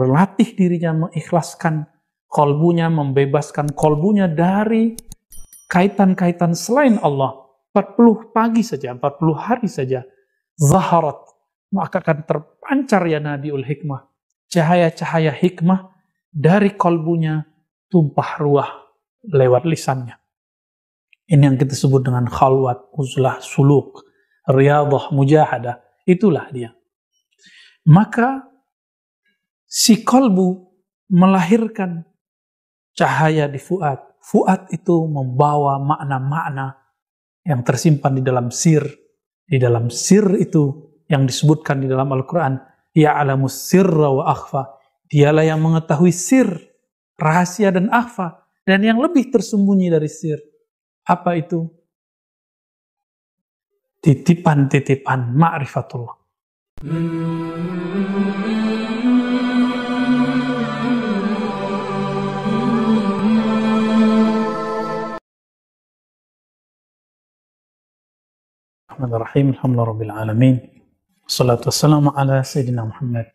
berlatih dirinya mengikhlaskan kolbunya, membebaskan kolbunya dari kaitan-kaitan selain Allah, 40 pagi saja, 40 hari saja, zaharat, maka akan terpancar ya Nabiul Hikmah, cahaya-cahaya hikmah dari kolbunya, tumpah ruah lewat lisannya. Ini yang kita sebut dengan khalwat, uzlah, suluk, riyadah, mujahadah. Itulah dia. Maka si kolbu melahirkan cahaya di fuad. Fuad itu membawa makna-makna yang tersimpan di dalam sir. Di dalam sir itu yang disebutkan di dalam Al-Quran, ya'lamus sirra wa akhfa. Dialah yang mengetahui sir, rahasia dan akhfa, dan yang lebih tersembunyi dari sir. Apa itu? Titipan-titipan ma'rifatullah. Bismillahirrahmanirrahim. Alhamdulillahirabbil alamin. Wassalatu wassalamu ala sayyidina Muhammad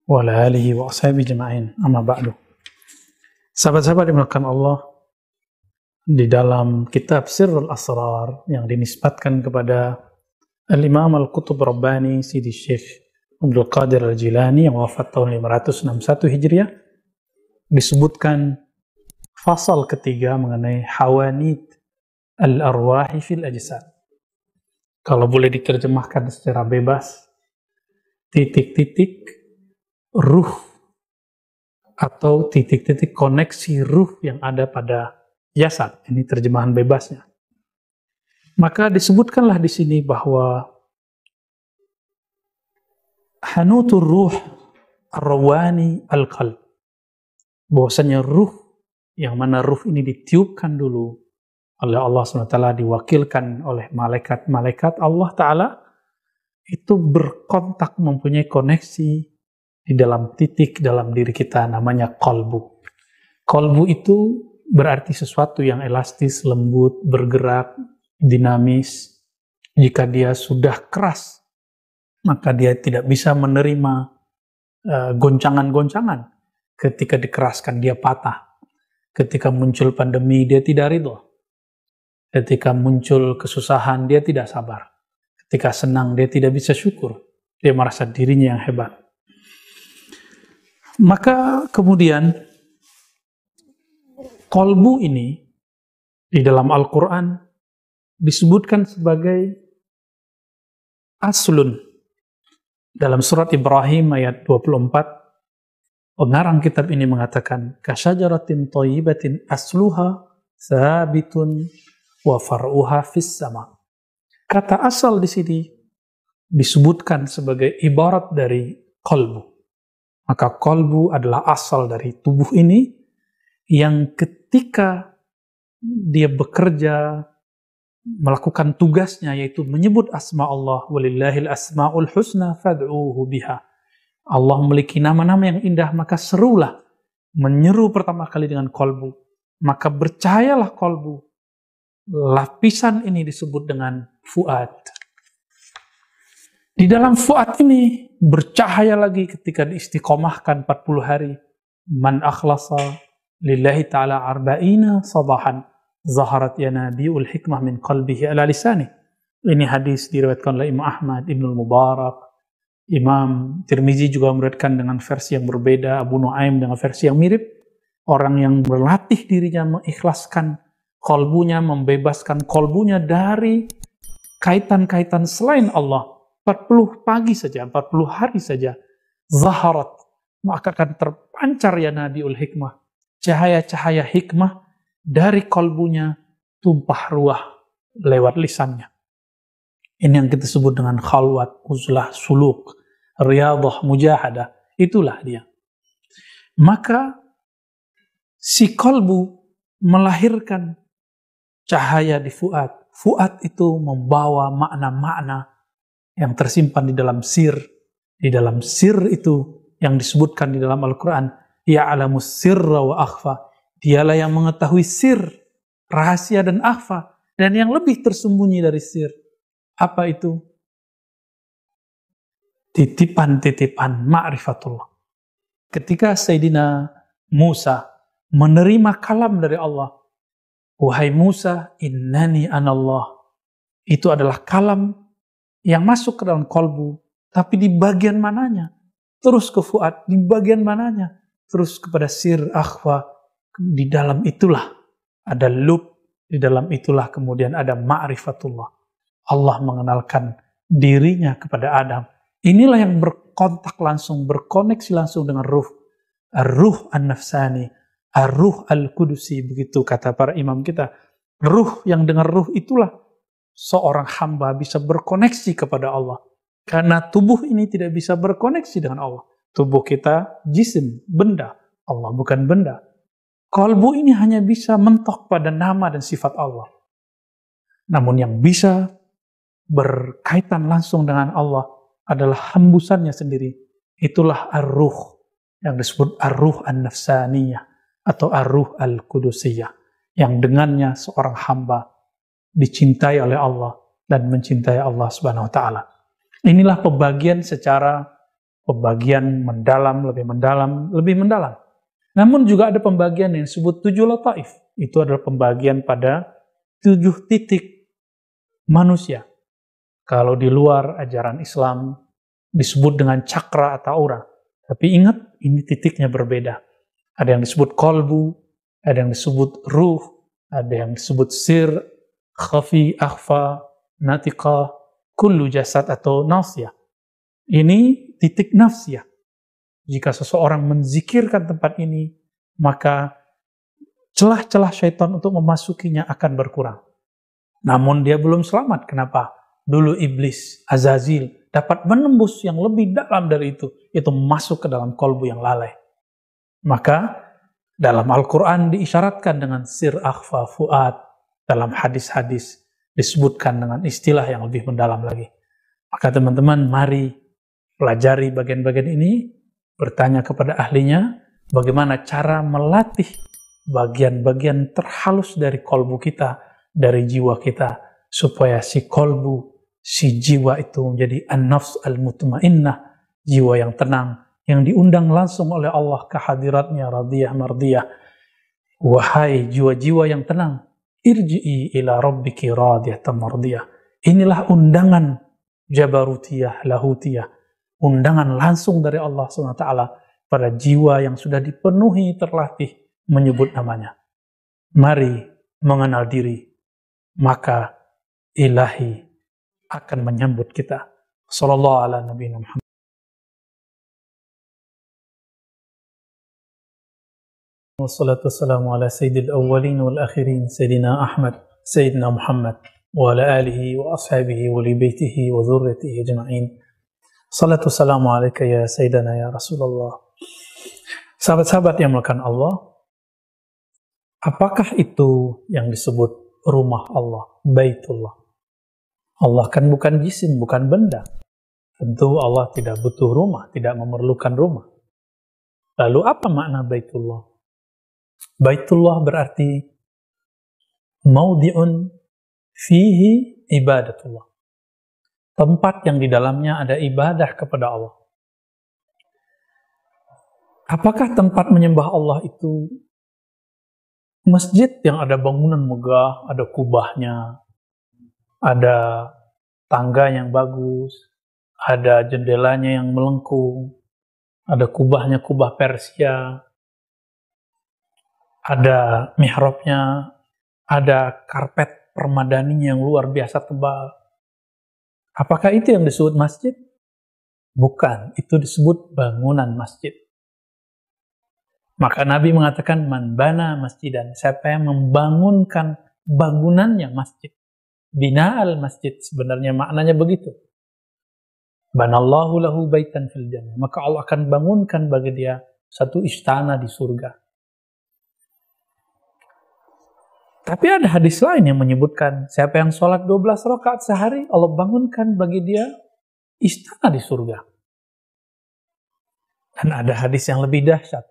wa ala alihi wa ashabihi jema'in. Amma ba'du. Sahabat-sahabat dimuliakan Allah, di dalam kitab Sirrul Asrar yang dinisbatkan kepada Al-Imam Al-Qutub Rabbani Sidi Syekh Abdul Qadir Al-Jilani yang wafat tahun 561 Hijriah, disebutkan fasal ketiga mengenai hawanit al-arwahi fil ajsad. Kalau boleh diterjemahkan secara bebas, titik-titik ruh atau titik-titik koneksi ruh yang ada pada jasad. Ini terjemahan bebasnya. Maka disebutkanlah di sini bahwa hanutur ruh ar-rawani al-qalb, bahwasanya ruh, yang mana ruh ini ditiupkan dulu oleh Allah SWT, diwakilkan oleh malaikat-malaikat Allah Ta'ala, itu berkontak, mempunyai koneksi di dalam titik dalam diri kita, namanya qalbu. Qalbu itu berarti sesuatu yang elastis, lembut, bergerak, dinamis. Jika dia sudah keras, maka dia tidak bisa menerima goncangan-goncangan. Ketika dikeraskan, dia patah. Ketika muncul pandemi, dia tidak ridho. Ketika muncul kesusahan, dia tidak sabar. Ketika senang, dia tidak bisa syukur. Dia merasa dirinya yang hebat. Maka kemudian qalbu ini di dalam Al-Quran disebutkan sebagai aslun. Dalam surat Ibrahim ayat 24, pengarang kitab ini mengatakan, kasyajaratin thayyibatin asluha sabitun wa far'uha fis sama. Kata asal di sini disebutkan sebagai ibarat dari qalbu. Maka qalbu adalah asal dari tubuh ini, yang ketika dia bekerja, melakukan tugasnya, yaitu menyebut asma Allah, walillahil asma'ul husna fad'uhu biha. Allah memiliki nama-nama yang indah, maka serulah, menyeru pertama kali dengan qalbu. Maka bercahayalah qalbu. Lapisan ini disebut dengan fuad. Di dalam fuad ini bercahaya lagi ketika diistiqomahkan 40 hari. Man akhlasa lillahi ta'ala arba'ina sabahan zaharat ya nabiul hikmah min qalbihi ala lisani. Ini hadis diriwayatkan oleh Imam Ahmad, Ibnul Mubarak, Imam Tirmizi juga meriwayatkan dengan versi yang berbeda, Abu Nuaim dengan versi yang mirip. Orang yang berlatih dirinya mengikhlaskan kolbunya, membebaskan kolbunya dari kaitan-kaitan selain Allah, 40 pagi saja, 40 hari saja, zaharat, maka akan terpancar ya Nabiul Hikmah, cahaya-cahaya hikmah dari kolbunya, tumpah ruah lewat lisannya. Ini yang kita sebut dengan khalwat, uzlah, suluk, riyadah, mujahadah. Itulah dia. Maka si kolbu melahirkan cahaya di fuad. Fuad itu membawa makna-makna yang tersimpan di dalam sir. Di dalam sir itu yang disebutkan di dalam Al-Quran, ya'lamus sirra wa akhfa. Dialah yang mengetahui sir, rahasia dan akhfa, dan yang lebih tersembunyi dari sir. Apa itu? Titipan-titipan ma'rifatullah. ketika Sayyidina Musa menerima kalam dari Allah, wahai Musa, innani anallah. Itu adalah kalam yang masuk ke dalam kolbu, tapi di bagian mananya? Terus ke fuad, di bagian mananya? Terus kepada sir akhfa, di dalam itulah ada lub, di dalam itulah kemudian ada ma'rifatullah. Allah mengenalkan dirinya kepada Adam. Inilah yang berkontak langsung, berkoneksi langsung dengan ruh. Ar-ruh an-nafsani, ar-ruh al-kudusi, begitu kata para imam kita. Ruh, yang dengan ruh itulah seorang hamba bisa berkoneksi kepada Allah. Karena tubuh ini tidak bisa berkoneksi dengan Allah. Tubuh kita jisim, benda. Allah bukan benda. Kolbu ini hanya bisa mentok pada nama dan sifat Allah. Namun yang bisa berkaitan langsung dengan Allah adalah hembusannya sendiri. Itulah ar-ruh, yang disebut ar-ruh an-nafsaniyah atau ar-ruh al-kudusiyah, yang dengannya seorang hamba dicintai oleh Allah dan mencintai Allah Subhanahu wa taala. Inilah pembagian secara pembagian mendalam, lebih mendalam. Namun juga ada pembagian yang disebut 7 lataif. Itu adalah pembagian pada 7 titik manusia. Kalau di luar ajaran Islam disebut dengan cakra atau aura. Tapi ingat, ini titiknya berbeda. Ada yang disebut kolbu, ada yang disebut ruh, ada yang disebut sir, khafi, akhfa, natiqah, kullu jasad atau nafsiyah. Ini titik nafsiyah. Jika seseorang menzikirkan tempat ini, maka celah-celah syaitan untuk memasukinya akan berkurang. Namun dia belum selamat. Kenapa? Dulu iblis, Azazil, dapat menembus yang lebih dalam dari itu masuk ke dalam kolbu yang lalai. Maka dalam Al-Quran diisyaratkan dengan sir akhfa fuad. Dalam hadis-hadis disebutkan dengan istilah yang lebih mendalam lagi. Maka teman-teman, mari pelajari bagian-bagian ini, bertanya kepada ahlinya, bagaimana cara melatih bagian-bagian terhalus dari kolbu kita, dari jiwa kita, supaya si kolbu, si jiwa itu menjadi an-nafs al-mutmainnah, jiwa yang tenang, yang diundang langsung oleh Allah ke hadiratnya radiyah mardiyah. Wahai jiwa-jiwa yang tenang, irji'i ila rabbiki radiyatan mardiyah. Inilah undangan jabarutiyah, lahutiyah, undangan langsung dari Allah SWT pada jiwa yang sudah dipenuhi, terlatih menyebut namanya. Mari mengenal diri, maka ilahi akan menyambut kita. Sallallahu ala nabiyina Muhammad. Wassalatu wassalamu ala sayyidil awwalin wal akhirin, Sayyidina Ahmad, Sayyidina Muhammad, wa ala alihi wa ashabihi wa li baitihi wa dhurriyyatihi ajma'in. Salatu wassalamu alaika ya Sayyidana ya Rasulullah. Sahabat-sahabat yang melakukan Allah, apakah itu yang disebut rumah Allah, Baitullah? Allah kan bukan jisim, bukan benda. Tentu Allah tidak butuh rumah, tidak memerlukan rumah. Lalu apa makna Baitullah? Baitullah berarti maudhi'un fihi ibadatullah. Tempat yang di dalamnya ada ibadah kepada Allah. Apakah tempat menyembah Allah itu masjid yang ada bangunan megah, ada kubahnya, ada tangga yang bagus, ada jendelanya yang melengkung, ada kubahnya kubah Persia, ada mihrabnya, ada karpet permadaninya yang luar biasa tebal. Apakah itu yang disebut masjid? Bukan, itu disebut bangunan masjid. Maka Nabi mengatakan, man bana masjidan, siapa yang membangunkan bangunannya masjid. Bina'al masjid, sebenarnya maknanya begitu. Banallahu lahu baitan fil jannah, maka Allah akan bangunkan bagi dia satu istana di surga. Tapi ada hadis lain yang menyebutkan, siapa yang sholat 12 rakaat sehari, Allah bangunkan bagi dia istana di surga. Dan ada hadis yang lebih dahsyat.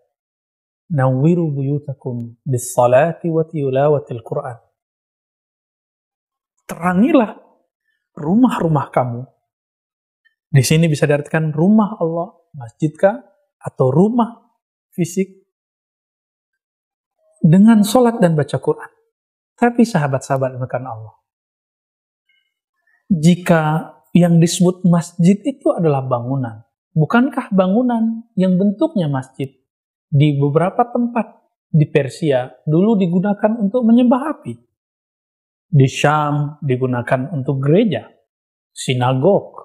Nawwiru buyutakum bis salati wa tilawatil Qur'an. Terangilah rumah-rumah kamu. Di sini bisa diartikan rumah Allah, masjid kah? Atau rumah fisik dengan sholat dan baca Quran. Tapi sahabat-sahabat makan Allah, jika yang disebut masjid itu adalah bangunan, bukankah bangunan yang bentuknya masjid di beberapa tempat di Persia dulu digunakan untuk menyembah api? Di Syam digunakan untuk gereja, sinagog.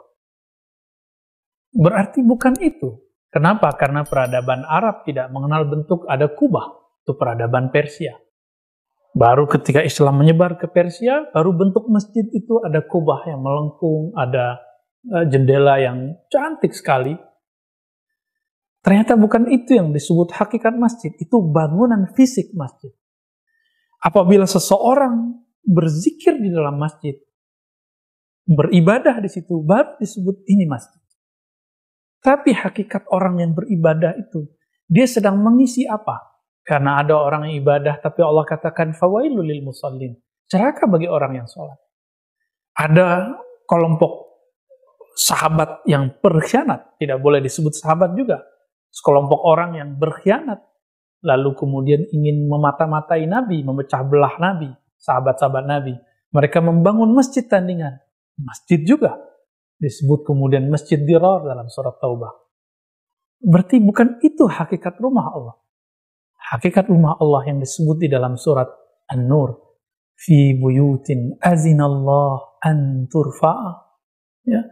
Berarti bukan itu. Kenapa? Karena peradaban Arab tidak mengenal bentuk ada kubah. Itu peradaban Persia. Baru ketika Islam menyebar ke Persia, baru bentuk masjid itu ada kubah yang melengkung, ada jendela yang cantik sekali. Ternyata bukan itu yang disebut hakikat masjid. Itu bangunan fisik masjid. Apabila seseorang berzikir di dalam masjid, beribadah di situ, baru disebut ini masjid. Tapi hakikat orang yang beribadah itu, dia sedang mengisi apa? Karena ada orang yang ibadah, tapi Allah katakan, fawailul lil musallin. Celaka bagi orang yang sholat. Ada kelompok sahabat yang berkhianat, tidak boleh disebut sahabat juga. Sekelompok orang yang berkhianat, lalu kemudian ingin memata-matai Nabi, memecah belah Nabi, sahabat-sahabat Nabi. Mereka membangun masjid tandingan. Masjid juga disebut kemudian masjid dirar dalam surat Taubah. Berarti bukan itu hakikat rumah Allah. Hakikat rumah Allah yang disebut di dalam surat An-Nur, fi buyutin azinallah an turfa'a, ya,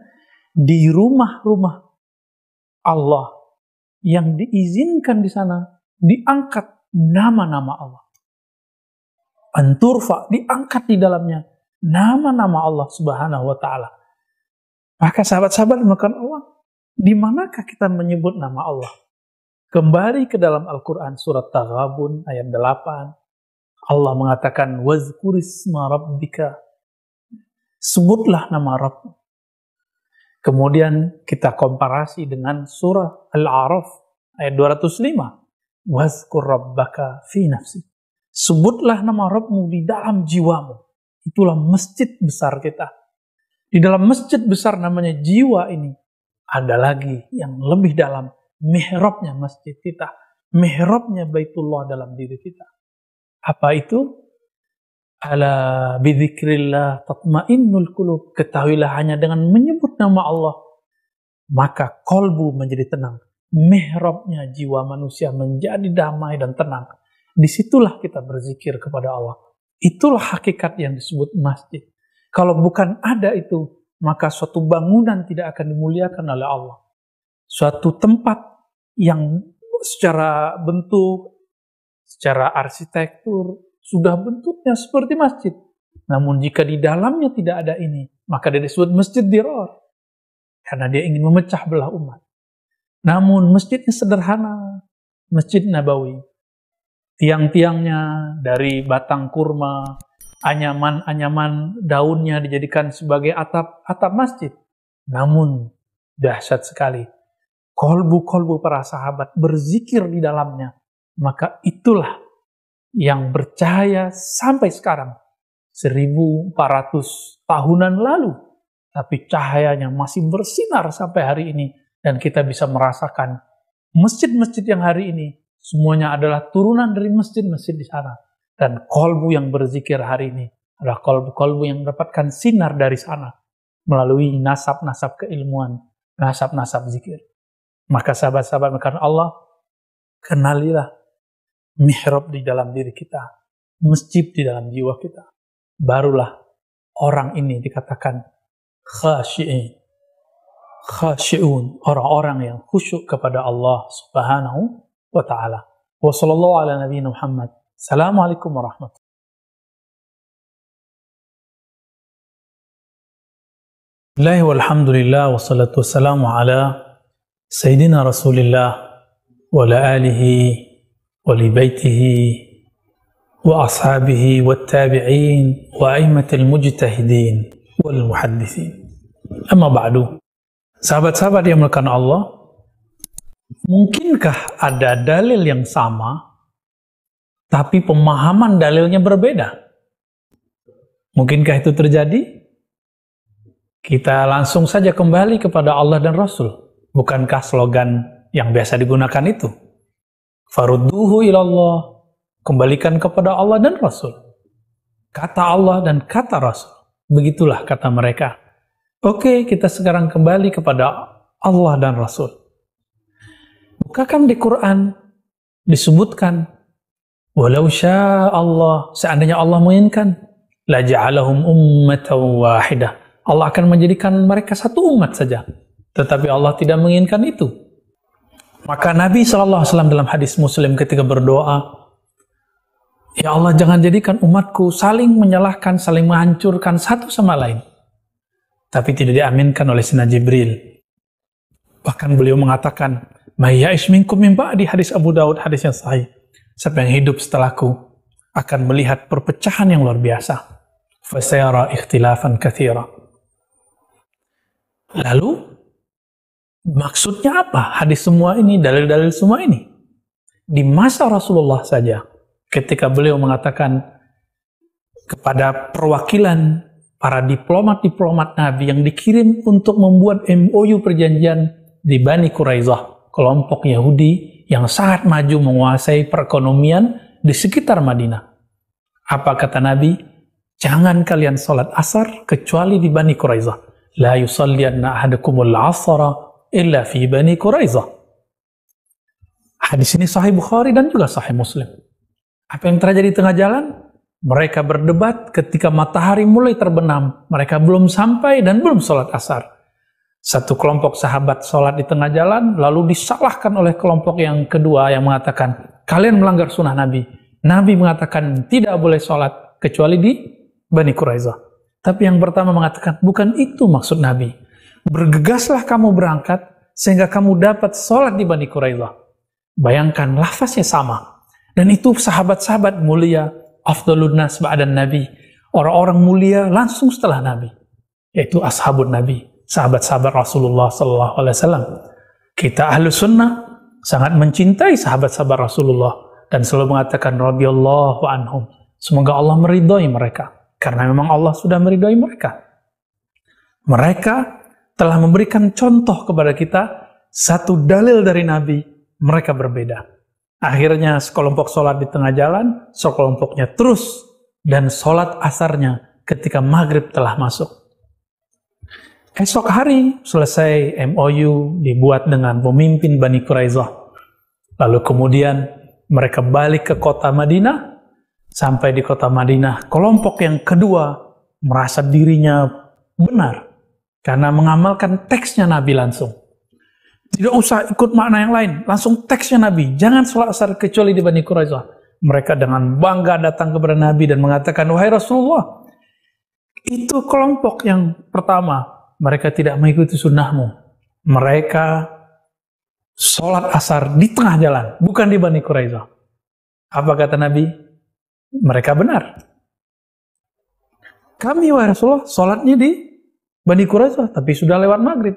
di rumah-rumah Allah yang diizinkan di sana diangkat nama-nama Allah. An turfa, diangkat di dalamnya nama-nama Allah Subhanahu wa taala. Maka sahabat-sahabat makan Allah, di manakah kita menyebut nama Allah? Kembali ke dalam Al-Quran surat Taghabun ayat 8. Allah mengatakan, wazkurisma rabbika. Sebutlah nama Rabb. Kemudian kita komparasi dengan surah Al-A'raf ayat 205. Wazkur rabbaka fi nafsi. Sebutlah nama Rabbmu di dalam jiwamu. Itulah masjid besar kita. Di dalam masjid besar namanya jiwa ini, ada lagi yang lebih dalam, mihrabnya masjid kita, mihrabnya Baitullah dalam diri kita. Apa itu? Ala bidzikrillah tatmainnul qulub. Ketahuilah hanya dengan menyebut nama Allah, maka kolbu menjadi tenang. Mihrabnya jiwa manusia menjadi damai dan tenang. Disitulah kita berzikir kepada Allah. Itulah hakikat yang disebut masjid. Kalau bukan ada itu, maka suatu bangunan tidak akan dimuliakan oleh Allah. Suatu tempat yang secara bentuk, secara arsitektur, sudah bentuknya seperti masjid. Namun jika di dalamnya tidak ada ini, maka dia disebut masjid dirar. Karena dia ingin memecah belah umat. Namun masjidnya sederhana, Masjid Nabawi. Tiang-tiangnya dari batang kurma, anyaman-anyaman daunnya dijadikan sebagai atap masjid. Namun dahsyat sekali. Kolbu-kolbu para sahabat berzikir di dalamnya. Maka itulah yang bercahaya sampai sekarang. 1400 tahunan lalu. Tapi cahayanya masih bersinar sampai hari ini. Dan kita bisa merasakan masjid-masjid yang hari ini semuanya adalah turunan dari masjid-masjid di sana. Dan kolbu yang berzikir hari ini adalah kolbu-kolbu yang mendapatkan sinar dari sana. Melalui nasab-nasab keilmuan, nasab-nasab zikir. Maka sahabat-sahabat karena Allah, kenalilah mihrab di dalam diri kita, masjid di dalam jiwa kita. Barulah orang ini dikatakan khasyi'un, orang-orang yang khusyuk kepada Allah Subhanahu wa ta'ala. Wa sallallahu ala nabiyina Muhammad. Assalamualaikum warahmatullahi wabarakatuh. Walhamdulillah wassalatu wassalamu ala Sayyidina Rasulillah wa ala alihi wa li baitihi wa ashabihi wa tabi'in wa a'immatil mujtahidin wal muhaddithin. Amma ba'du. Sahabat-sahabat yang dimuliakan Allah, mungkinkah ada dalil yang sama tapi pemahaman dalilnya berbeda? Mungkinkah itu terjadi? Kita langsung saja kembali kepada Allah dan Rasul. Bukankah slogan yang biasa digunakan itu? Farudduhu ilallah, kembalikan kepada Allah dan Rasul. Kata Allah dan kata Rasul. Begitulah kata mereka. Oke, kita sekarang kembali kepada Allah dan Rasul. Bukakan di Quran, disebutkan, walau syaa Allah, seandainya Allah menginginkan, la ja'alahum ummatan wahidah. Allah akan menjadikan mereka satu umat saja. Tetapi Allah tidak menginginkan itu. Maka Nabi SAW dalam hadis Muslim ketika berdoa, ya Allah, jangan jadikan umatku saling menyalahkan, saling menghancurkan satu sama lain. Tapi tidak diaminkan oleh Sayyidina Jibril. Bahkan beliau mengatakan, may ya'ish minkum min ba'di, hadis Abu Daud, hadis yang sahih. Siapa yang hidup setelahku akan melihat perpecahan yang luar biasa. Fasayara ikhtilafan katsira. Lalu maksudnya apa hadis semua ini, dalil-dalil semua ini? Di masa Rasulullah saja, ketika beliau mengatakan kepada perwakilan para diplomat-diplomat Nabi yang dikirim untuk membuat MOU perjanjian di Bani Quraidah, kelompok Yahudi yang sangat maju menguasai perekonomian di sekitar Madinah. Apa kata Nabi? Jangan kalian sholat asar kecuali di Bani Quraidah. La yusallianna ahadukumul asara illa fi Bani Quraidah. Hadis ini Sahih Bukhari dan juga Sahih Muslim. Apa yang terjadi di tengah jalan? Mereka berdebat ketika matahari mulai terbenam. Mereka belum sampai dan belum sholat asar. Satu kelompok sahabat sholat di tengah jalan, lalu disalahkan oleh kelompok yang kedua yang mengatakan, kalian melanggar sunnah Nabi. Nabi mengatakan tidak boleh sholat kecuali di Bani Quraidah. Tapi yang pertama mengatakan, bukan itu maksud Nabi. Bergegaslah kamu berangkat sehingga kamu dapat sholat di Bani Quraidah. Bayangkan, lafaznya sama. Dan itu sahabat-sahabat mulia, afdalun nas ba'dan Nabi. Orang-orang mulia langsung setelah Nabi. Yaitu ashabun Nabi, sahabat-sahabat Rasulullah SAW. Kita ahlu sunnah sangat mencintai sahabat-sahabat Rasulullah dan selalu mengatakan radhiyallahu anhum. Semoga Allah meridhai mereka. Karena memang Allah sudah meridhai mereka. Mereka telah memberikan contoh kepada kita satu dalil dari Nabi, mereka berbeda. Akhirnya sekelompok sholat di tengah jalan, sekelompoknya terus, dan sholat asarnya ketika maghrib telah masuk. Esok hari selesai MOU dibuat dengan pemimpin Bani Quraidah. Lalu kemudian mereka balik ke kota Madinah. Sampai di kota Madinah, kelompok yang kedua merasa dirinya benar karena mengamalkan teksnya Nabi langsung. Tidak usah ikut makna yang lain, langsung teksnya Nabi. Jangan sholat asar kecuali di Bani Quraidah. Mereka dengan bangga datang kepada Nabi dan mengatakan, wahai Rasulullah, itu kelompok yang pertama, mereka tidak mengikuti sunnahmu. Mereka sholat asar di tengah jalan, bukan di Bani Quraidah. Apa kata Nabi? Mereka benar. Kami, wahai Rasulullah, sholatnya di Bani Quraidah, tapi sudah lewat maghrib.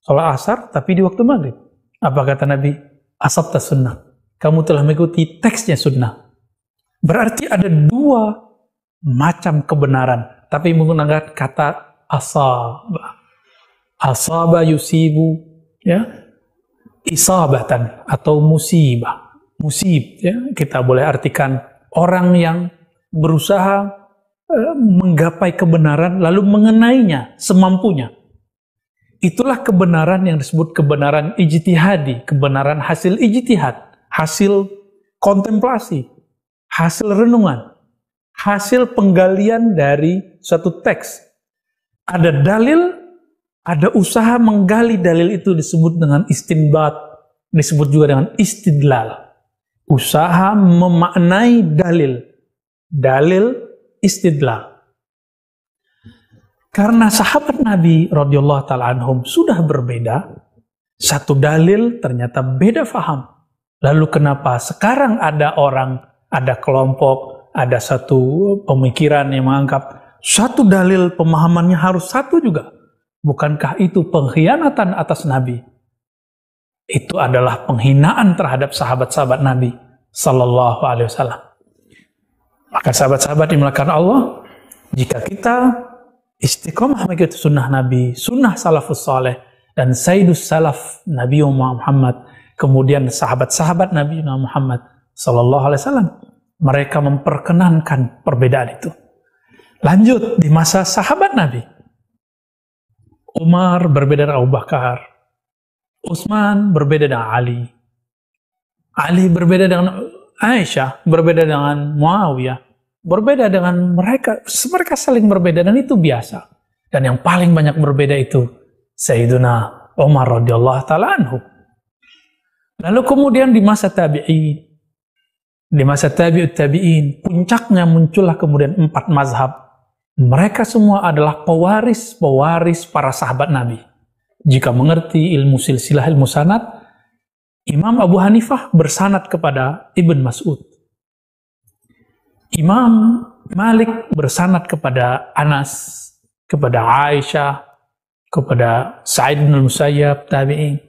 Sholat asar, tapi di waktu maghrib. Apa kata Nabi? Asabta sunnah. Kamu telah mengikuti teksnya sunnah. Berarti ada dua macam kebenaran, tapi menggunakan kata asaba. Asaba yusibu, ya, isabatan atau musibah. Musib, ya, kita boleh artikan orang yang berusaha menggapai kebenaran lalu mengenainya semampunya. Itulah kebenaran yang disebut kebenaran ijtihadi, kebenaran hasil ijtihad, hasil kontemplasi, hasil renungan, hasil penggalian dari suatu teks. Ada dalil, ada usaha menggali dalil itu disebut dengan istinbat, disebut juga dengan istidlal. Usaha memaknai dalil, dalil istidlal. Karena sahabat Nabi radhiyallahu ta'ala anhum sudah berbeda, satu dalil ternyata beda faham. Lalu kenapa sekarang ada orang, ada kelompok, ada satu pemikiran yang menganggap satu dalil pemahamannya harus satu juga? Bukankah itu pengkhianatan atas Nabi? Itu adalah penghinaan terhadap sahabat-sahabat Nabi Sallallahu Alaihi Wasallam. Maka sahabat-sahabat dimulakan Allah, jika kita istiqomah mengikuti sunnah Nabi, sunnah salafus saleh, dan sayyidus salaf Nabi Muhammad Kemudian sahabat-sahabat Nabi Muhammad SAW, mereka memperkenankan perbedaan itu. Lanjut di masa sahabat Nabi, Umar berbeda dengan Abu Bakar, Utsman berbeda dengan Ali berbeda dengan Aisyah, berbeda dengan Muawiyah, berbeda dengan mereka saling berbeda, dan itu biasa. Dan yang paling banyak berbeda itu Sayyiduna Umar radhiyallahu taala anhu. Lalu kemudian di masa tabi'in, di masa tabi'in, puncaknya muncullah kemudian 4 mazhab. Mereka semua adalah pewaris para sahabat Nabi. Jika mengerti ilmu silsilah, ilmu sanad, Imam Abu Hanifah bersanad kepada Ibn Mas'ud. Imam Malik bersanad kepada Anas, kepada Aisyah, kepada Sa'id bin Musayyab, tabi'in.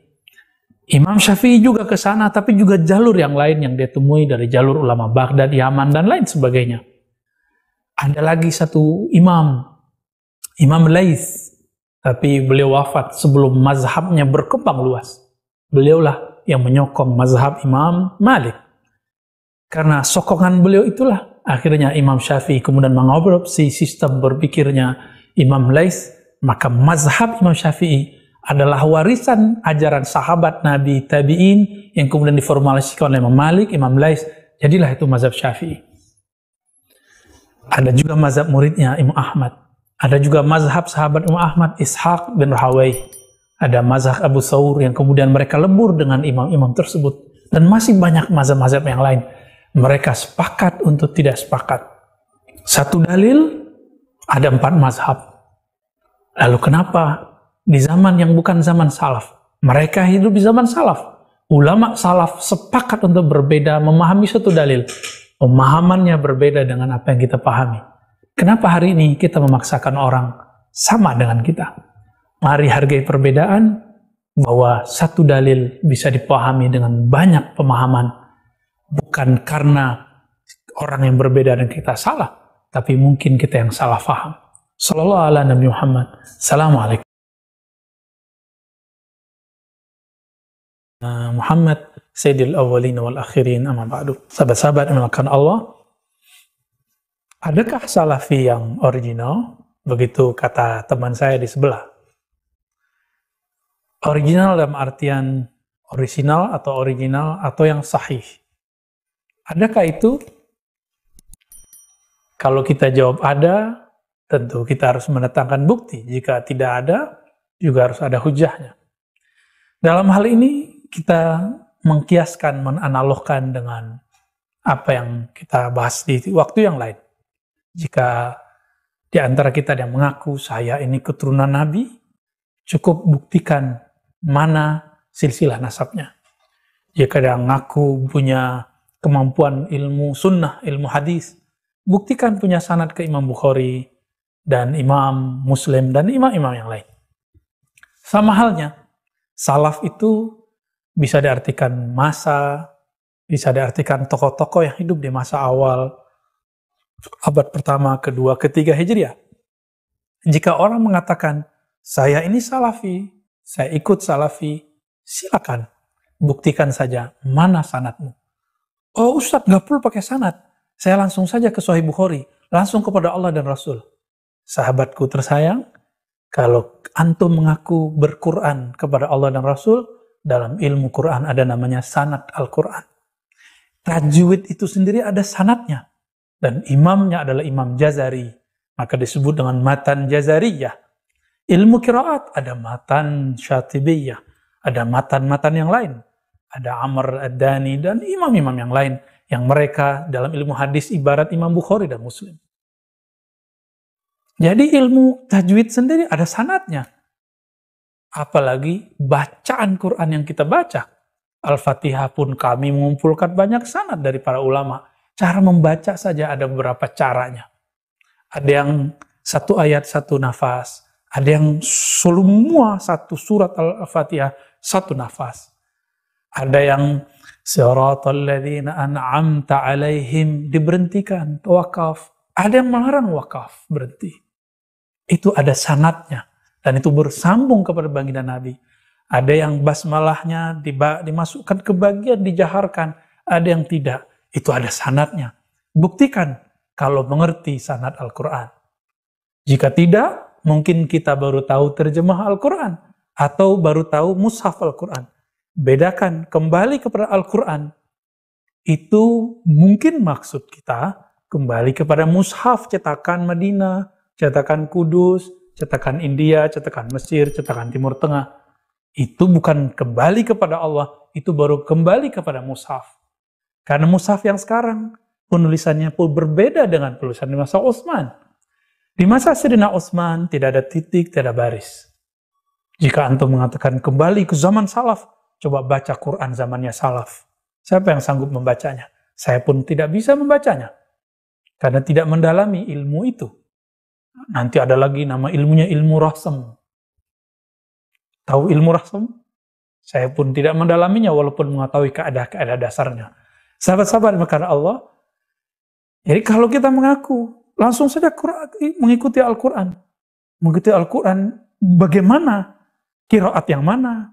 Imam Syafi'i juga ke sana, tapi juga jalur yang lain yang dia temui dari jalur ulama Baghdad, Yaman, dan lain sebagainya. Ada lagi satu imam, Imam Laits, tapi beliau wafat sebelum mazhabnya berkembang luas. Beliaulah yang menyokong mazhab Imam Malik. Karena sokongan beliau itulah akhirnya Imam Syafi'i kemudian mengadopsi sistem berpikirnya Imam Laits. Maka mazhab Imam Syafi'i adalah warisan ajaran sahabat Nabi, tabi'in, yang kemudian diformulasikan oleh Imam Malik, Imam Laits. Jadilah itu mazhab Syafi'i. Ada juga mazhab muridnya Imam Ahmad. Ada juga mazhab sahabat Imam Ahmad, Ishaq bin Rahawayh. Ada mazhab Abu Thawr yang kemudian mereka lebur dengan imam-imam tersebut. Dan masih banyak mazhab-mazhab yang lain. Mereka sepakat untuk tidak sepakat. Satu dalil, ada 4 mazhab. Lalu kenapa di zaman yang bukan zaman salaf, mereka hidup di zaman salaf, ulama salaf sepakat untuk berbeda memahami satu dalil, pemahamannya berbeda dengan apa yang kita pahami. Kenapa hari ini kita memaksakan orang sama dengan kita? Mari hargai perbedaan, bahwa satu dalil bisa dipahami dengan banyak pemahaman, bukan karena orang yang berbeda dan kita salah, tapi mungkin kita yang salah faham. Sallallahu ala Nabi Muhammad. Assalamualaikum. Muhammad Sayyidil Awwalin wal Akhirin, amma ba'du. Sahabat-sahabat yang melakukan Allah, adakah salafi yang original? Begitu kata teman saya di sebelah. Original dalam artian original atau yang sahih. Adakah itu? Kalau kita jawab ada, tentu kita harus mendatangkan bukti. Jika tidak ada, juga harus ada hujahnya. Dalam hal ini kita mengkiaskan, menanalogkan dengan apa yang kita bahas di waktu yang lain. Jika di antara kita yang mengaku saya ini keturunan Nabi, cukup buktikan mana silsilah nasabnya. Jika dia mengaku punya kemampuan ilmu sunnah, ilmu hadis, buktikan punya sanad ke Imam Bukhari dan Imam Muslim dan imam-imam yang lain. Sama halnya, salaf itu bisa diartikan masa, bisa diartikan tokoh-tokoh yang hidup di masa awal, abad pertama, kedua, ketiga Hijriah. Jika orang mengatakan, saya ini salafi, saya ikut salafi, silakan, buktikan saja mana sanadmu. Oh Ustadz, gak perlu pakai sanad, saya langsung saja ke Sahih Bukhari, langsung kepada Allah dan Rasul. Sahabatku tersayang, kalau antum mengaku berquran kepada Allah dan Rasul, dalam ilmu Quran ada namanya sanad Al-Quran. Tajwid itu sendiri ada sanadnya. Dan imamnya adalah Imam Jazari. Maka disebut dengan matan Jazariyah. Ilmu qiraat ada matan Syatibiyah. Ada matan-matan yang lain. Ada Amr Ad-Dani dan imam-imam yang lain. Yang mereka dalam ilmu hadis ibarat Imam Bukhari dan Muslim. Jadi ilmu tajwid sendiri ada sanadnya. Apalagi bacaan Quran yang kita baca. Al-Fatihah pun kami mengumpulkan banyak sanad dari para ulama. Cara membaca saja ada beberapa caranya. Ada yang satu ayat satu nafas. Ada yang semua satu surat Al-Fatihah satu nafas. Ada yang siratal ladzina an'amta alaihim diberhentikan, wakaf. Ada yang melarang wakaf, berhenti. Itu ada sanadnya. Dan itu bersambung kepada baginda Nabi. Ada yang basmalahnya dimasukkan ke bagian, dijaharkan. Ada yang tidak. Itu ada sanadnya. Buktikan kalau mengerti sanad Al-Quran. Jika tidak, mungkin kita baru tahu terjemah Al-Quran. Atau baru tahu mushaf Al-Quran. Bedakan kembali kepada Al-Quran. Itu mungkin maksud kita kembali kepada mushaf cetakan Madinah, cetakan Kudus, cetakan India, cetakan Mesir, cetakan Timur Tengah. Itu bukan kembali kepada Allah, itu baru kembali kepada mushaf. Karena mushaf yang sekarang, penulisannya pun berbeda dengan penulisan di masa Utsman. Di masa Sayyidina Utsman tidak ada titik, tidak ada baris. Jika antum mengatakan kembali ke zaman salaf, coba baca Quran zamannya salaf. Siapa yang sanggup membacanya? Saya pun tidak bisa membacanya. Karena tidak mendalami ilmu itu. Nanti ada lagi nama ilmunya ilmu rasam. Tahu ilmu rasam? Saya pun tidak mendalaminya walaupun mengetahui keadaan dasarnya. Sahabat-sahabat maka Allah. Jadi kalau kita mengaku, langsung saja mengikuti Al-Quran. Mengikuti Al-Quran bagaimana? Qiraat yang mana?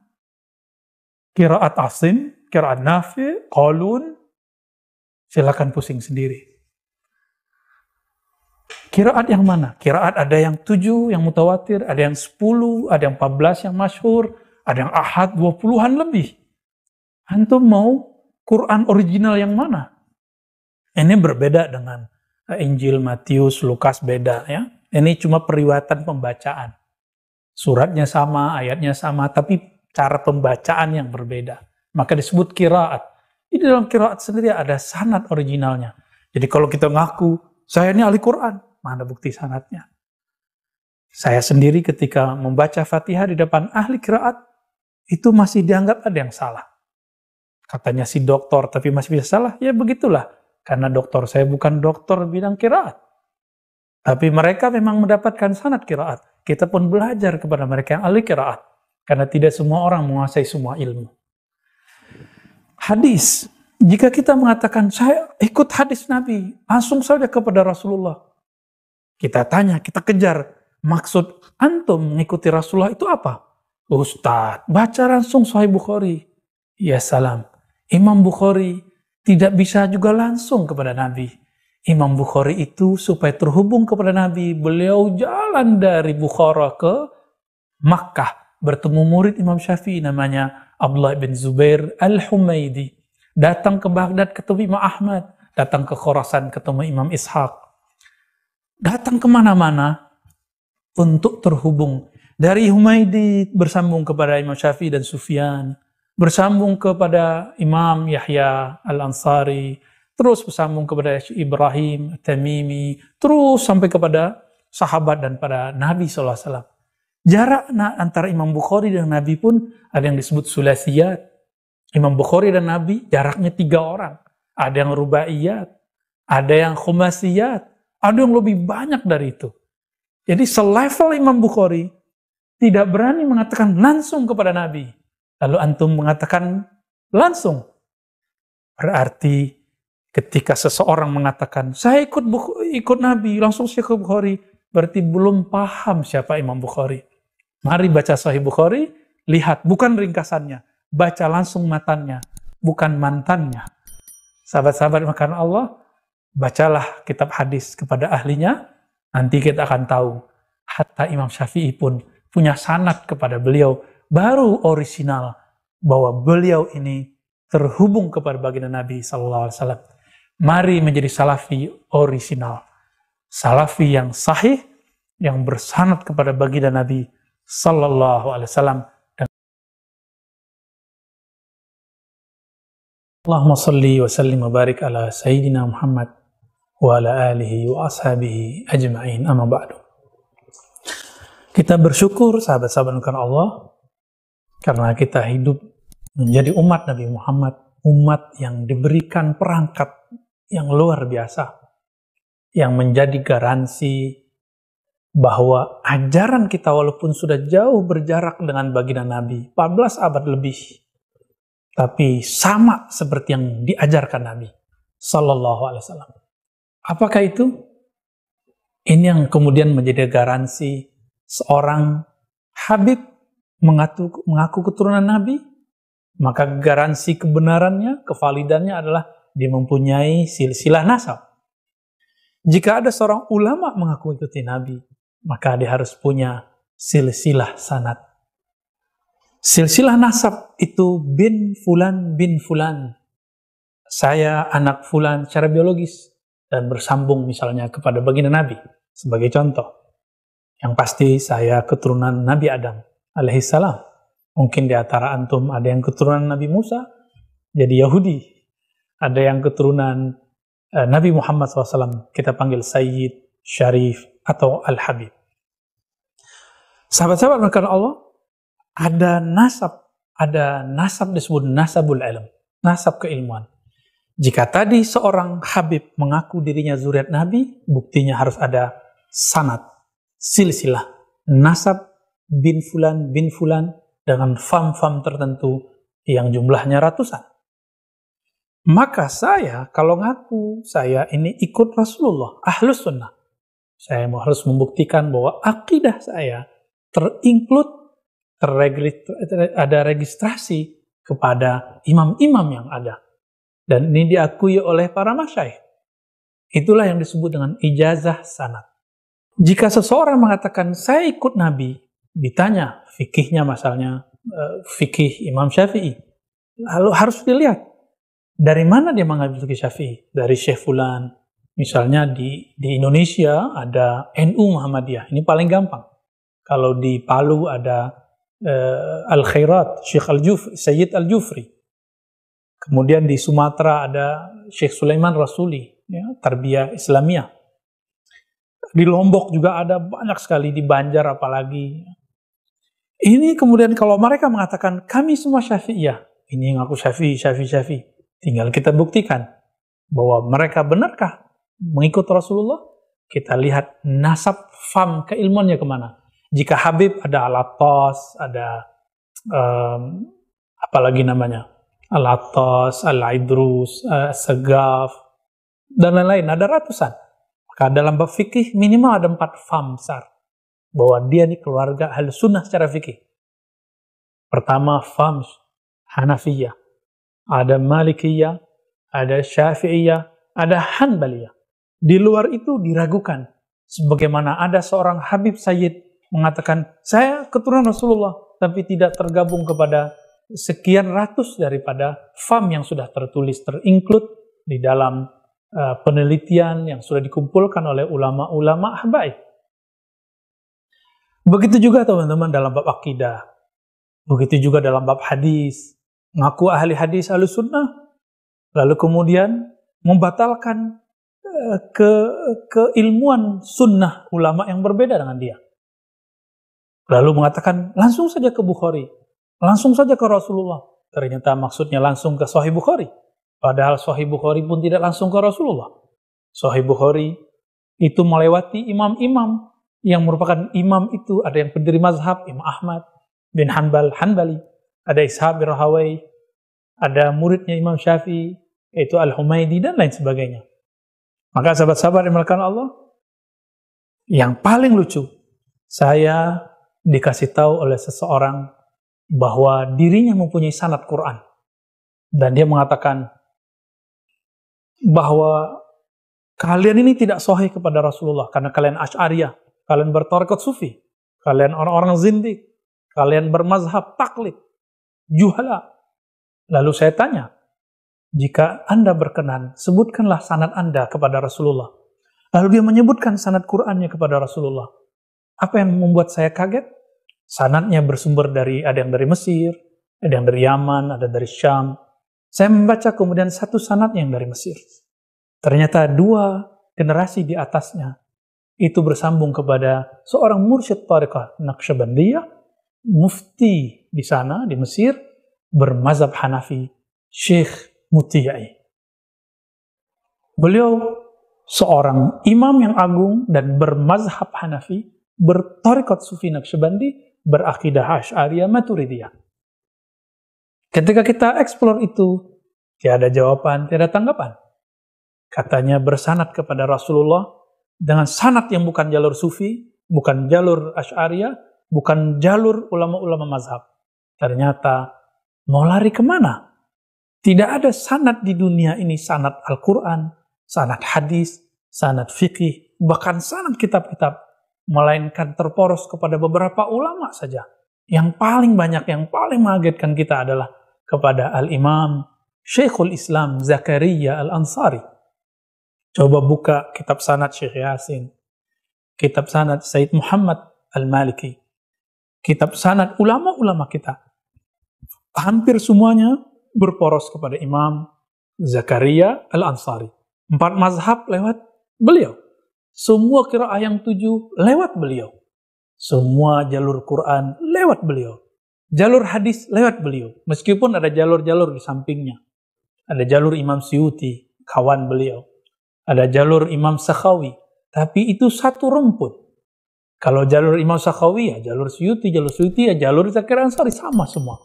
Qiraat Asim, qiraat Nafi, Qalun. Silakan pusing sendiri. Qiraat yang mana? Qiraat ada yang 7 yang mutawatir, ada yang 10, ada yang 14 yang masyhur, ada yang ahad 20-an lebih. Antum mau Quran original yang mana? Ini berbeda dengan Injil, Matius, Lukas beda ya. Ini cuma periwayatan pembacaan. Suratnya sama, ayatnya sama, tapi cara pembacaan yang berbeda. Maka disebut qiraat. Di dalam qiraat sendiri ada sanad originalnya. Jadi kalau kita ngaku, saya ini ahli Quran, mana bukti sanadnya? Saya sendiri ketika membaca Fatihah di depan ahli qiraat, itu masih dianggap ada yang salah. Katanya si dokter, tapi masih bisa salah. Ya begitulah. Karena dokter saya bukan dokter bidang qiraat. Tapi mereka memang mendapatkan sanad qiraat. Kita pun belajar kepada mereka yang ahli qiraat. Karena tidak semua orang menguasai semua ilmu. Hadis. Jika kita mengatakan, saya ikut hadis Nabi, langsung saja kepada Rasulullah. Kita tanya, kita kejar. Maksud antum mengikuti Rasulullah itu apa? Ustaz, baca langsung Sahih Bukhari. Ya salam. Imam Bukhari tidak bisa juga langsung kepada Nabi. Imam Bukhari itu supaya terhubung kepada Nabi, beliau jalan dari Bukhara ke Makkah. Bertemu murid Imam Syafi'i namanya Abdullah bin Zubair Al-Humaidi. Datang ke Baghdad ketemu Imam Ahmad. Datang ke Khurasan ketemu Imam Ishaq. Datang kemana-mana untuk terhubung. Dari Humaidi bersambung kepada Imam Syafi'i dan Sufyan. Bersambung kepada Imam Yahya Al-Ansari. Terus bersambung kepada Ibrahim Tamimi. Terus sampai kepada sahabat dan pada Nabi SAW. Jarak antara Imam Bukhari dan Nabi pun ada yang disebut sulasiyat. Imam Bukhari dan Nabi jaraknya 3 orang. Ada yang rubaiyat, ada yang khumasiyat, ada yang lebih banyak dari itu. Jadi selevel Imam Bukhari tidak berani mengatakan langsung kepada Nabi. Lalu antum mengatakan langsung. Berarti ketika seseorang mengatakan saya ikut Nabi, langsung saya ke Bukhari, berarti belum paham siapa Imam Bukhari. Mari baca Sahih Bukhari, lihat bukan ringkasannya. Baca langsung matannya, bukan mantannya. Sahabat-sahabat makanan Allah, bacalah kitab hadis kepada ahlinya, nanti kita akan tahu. Hatta Imam Syafi'i pun punya sanad kepada beliau, baru orisinal, bahwa beliau ini terhubung kepada baginda Nabi SAW. Mari menjadi salafi orisinal. Salafi yang sahih, yang bersanad kepada baginda Nabi SAW. Allahumma salli wa sallim wa barik ala Sayyidina Muhammad wa ala alihi wa ashabihi ajma'in amma ba'du. Kita bersyukur sahabat-sahabat Allah karena kita hidup menjadi umat Nabi Muhammad, umat yang diberikan perangkat yang luar biasa, yang menjadi garansi bahwa ajaran kita walaupun sudah jauh berjarak dengan baginda Nabi, 14 abad lebih, tapi sama seperti yang diajarkan Nabi Sallallahu Alaihi Wasallam. Apakah itu? Ini yang kemudian menjadi garansi seorang Habib mengaku keturunan Nabi, maka garansi kebenarannya, kevalidannya adalah dia mempunyai silsilah nasab. Jika ada seorang ulama mengaku ikuti Nabi, maka dia harus punya silsilah sanad. Silsilah nasab itu bin fulan. Saya anak fulan secara biologis dan bersambung misalnya kepada baginda Nabi sebagai contoh. Yang pasti saya keturunan Nabi Adam alaihissalam. Mungkin di antara antum ada yang keturunan Nabi Musa jadi Yahudi. Ada yang keturunan Nabi Muhammad SAW, kita panggil Sayyid, Syarif, atau Al-Habib. Sahabat-sahabat berkata Allah, ada nasab disebut nasabul ilm, nasab keilmuan. Jika tadi seorang Habib mengaku dirinya zuriat Nabi, buktinya harus ada sanad, silsilah, nasab bin fulan dengan fam-fam tertentu yang jumlahnya ratusan. Maka saya, kalau ngaku saya ini ikut Rasulullah, ahlus sunnah, saya harus membuktikan bahwa akidah saya ada registrasi kepada imam-imam yang ada. Dan ini diakui oleh para masyayikh. Itulah yang disebut dengan ijazah sanad. Jika seseorang mengatakan saya ikut Nabi, ditanya fikihnya misalnya, fikih Imam Syafi'i, lalu harus dilihat dari mana dia mengambil fikih Syafi'i. Dari Syekh Fulan. Misalnya di Indonesia ada NU Muhammadiyah, ini paling gampang. Kalau di Palu ada Al-Khairat, Syekh Al-Jufri, Sayyid Al-Jufri. Kemudian di Sumatera ada Syekh Sulaiman Rasuli, ya, Tarbiyah Islamiyah. Di Lombok juga ada banyak sekali, di Banjar apalagi. Ini kemudian kalau mereka mengatakan kami semua Syafi'iyah, ini ngaku Syafi'i. Tinggal kita buktikan bahwa mereka benarkah mengikut Rasulullah. Kita lihat nasab fam keilmuannya kemana. Jika Habib ada Al-Attas, ada apalagi namanya, Al-Attas, Al-Idrus, Segaf, dan lain-lain, ada ratusan. Maka dalam bab fikih minimal ada 4 fam besar bahwa dia di keluarga Ahlus Sunnah secara fikih. Pertama, fam Hanafiyah, ada Malikiyah, ada Syafi'iyah, ada Hanbaliyah. Di luar itu diragukan. Sebagaimana ada seorang Habib Sayyid mengatakan, saya keturunan Rasulullah, tapi tidak tergabung kepada sekian ratus daripada fam yang sudah tertulis, terinclude di dalam penelitian yang sudah dikumpulkan oleh ulama-ulama habaib. Begitu juga teman-teman dalam bab akidah. Begitu juga dalam bab hadis. Ngaku ahli hadis Ahlus Sunnah, lalu kemudian membatalkan keilmuan sunnah ulama yang berbeda dengan dia. Lalu mengatakan langsung saja ke Bukhari, langsung saja ke Rasulullah. Ternyata maksudnya langsung ke Sahih Bukhari. Padahal Sahih Bukhari pun tidak langsung ke Rasulullah. Sahih Bukhari itu melewati imam-imam yang merupakan imam itu. Ada yang pendiri mazhab, Imam Ahmad bin Hanbali. Ada Ishaq bin Rahawai. Ada muridnya Imam Syafi'i, yaitu Al-Humaydi dan lain sebagainya. Maka sahabat-sahabat yang dimuliakan Allah, yang paling lucu, saya dikasih tahu oleh seseorang bahwa dirinya mempunyai sanad Quran. Dan dia mengatakan bahwa kalian ini tidak sahih kepada Rasulullah karena kalian Asy'ariyah, kalian bertarekat sufi, kalian orang-orang zindik, kalian bermazhab taklid, juhala. Lalu saya tanya, jika Anda berkenan, sebutkanlah sanad Anda kepada Rasulullah. Lalu dia menyebutkan sanad Qur'annya kepada Rasulullah. Apa yang membuat saya kaget? Sanadnya bersumber ada yang dari Mesir, ada yang dari Yaman, ada dari Syam. Saya membaca kemudian satu sanad yang dari Mesir. Ternyata 2 generasi di atasnya itu bersambung kepada seorang mursyid tariqah Naqsyabandiyah, mufti di sana di Mesir, bermazhab Hanafi, Syekh Muti'i. Beliau seorang imam yang agung dan bermazhab Hanafi, bertarekat Sufi Naqsyabandi, berakidah Asy'ariyah Maturidiyah. Ketika kita eksplor itu, tiada jawaban, tiada tanggapan. Katanya bersanad kepada Rasulullah dengan sanad yang bukan jalur Sufi, bukan jalur Asy'ariyah, bukan jalur ulama-ulama mazhab. Ternyata mau lari kemana? Tidak ada sanad di dunia ini, sanad Al-Quran, sanad hadis, sanad fikih, bahkan sanad kitab-kitab, melainkan terporos kepada beberapa ulama saja. Yang paling banyak, yang paling mengagetkan kita adalah kepada Al-Imam Syekhul Islam Zakaria Al-Ansari. Coba buka kitab sanad Syekh Yasin, kitab sanad Sayyid Muhammad Al-Maliki, kitab sanad ulama-ulama kita. Hampir semuanya berporos kepada Imam Zakaria Al-Ansari. 4 mazhab lewat beliau. Semua qiraah yang 7 lewat beliau. Semua jalur Quran lewat beliau. Jalur hadis lewat beliau. Meskipun ada jalur-jalur di sampingnya. Ada jalur Imam Suyuti, kawan beliau. Ada jalur Imam Sakhawi. Tapi itu satu rumput. Kalau jalur Imam Sakhawi ya jalur Suyuti ya jalur Zakaria Al-Ansari, sama semua.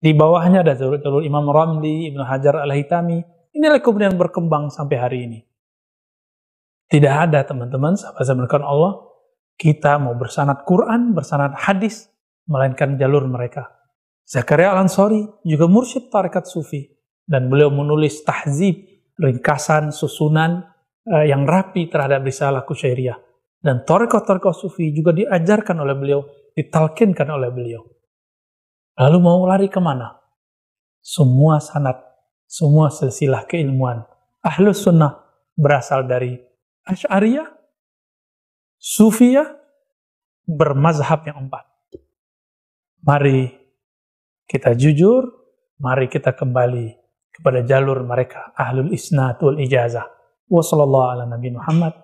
Di bawahnya ada jalur Imam Ramli, Ibnu Hajar Al-Haytami. Inilah kemudian berkembang sampai hari ini. Tidak ada teman-teman, sahabat-sahabat Allah, kita mau bersanad Quran, bersanad hadis, melainkan jalur mereka. Zakaria Al-Ansari juga mursyid tarekat sufi. Dan beliau menulis tahzib, ringkasan, susunan yang rapi terhadap risalah Kusyairiyah. Dan tarekat-tarekat sufi juga diajarkan oleh beliau, ditalkinkan oleh beliau. Lalu mau lari kemana? Semua sanad, semua silsilah keilmuan Ahlus Sunnah berasal dari Asy'ariyah, Sufiyah, bermazhab yang 4. Mari kita jujur, mari kita kembali kepada jalur mereka, Ahlul Isnad wal Ijazah. Wa sallallahu ala Nabi Muhammad.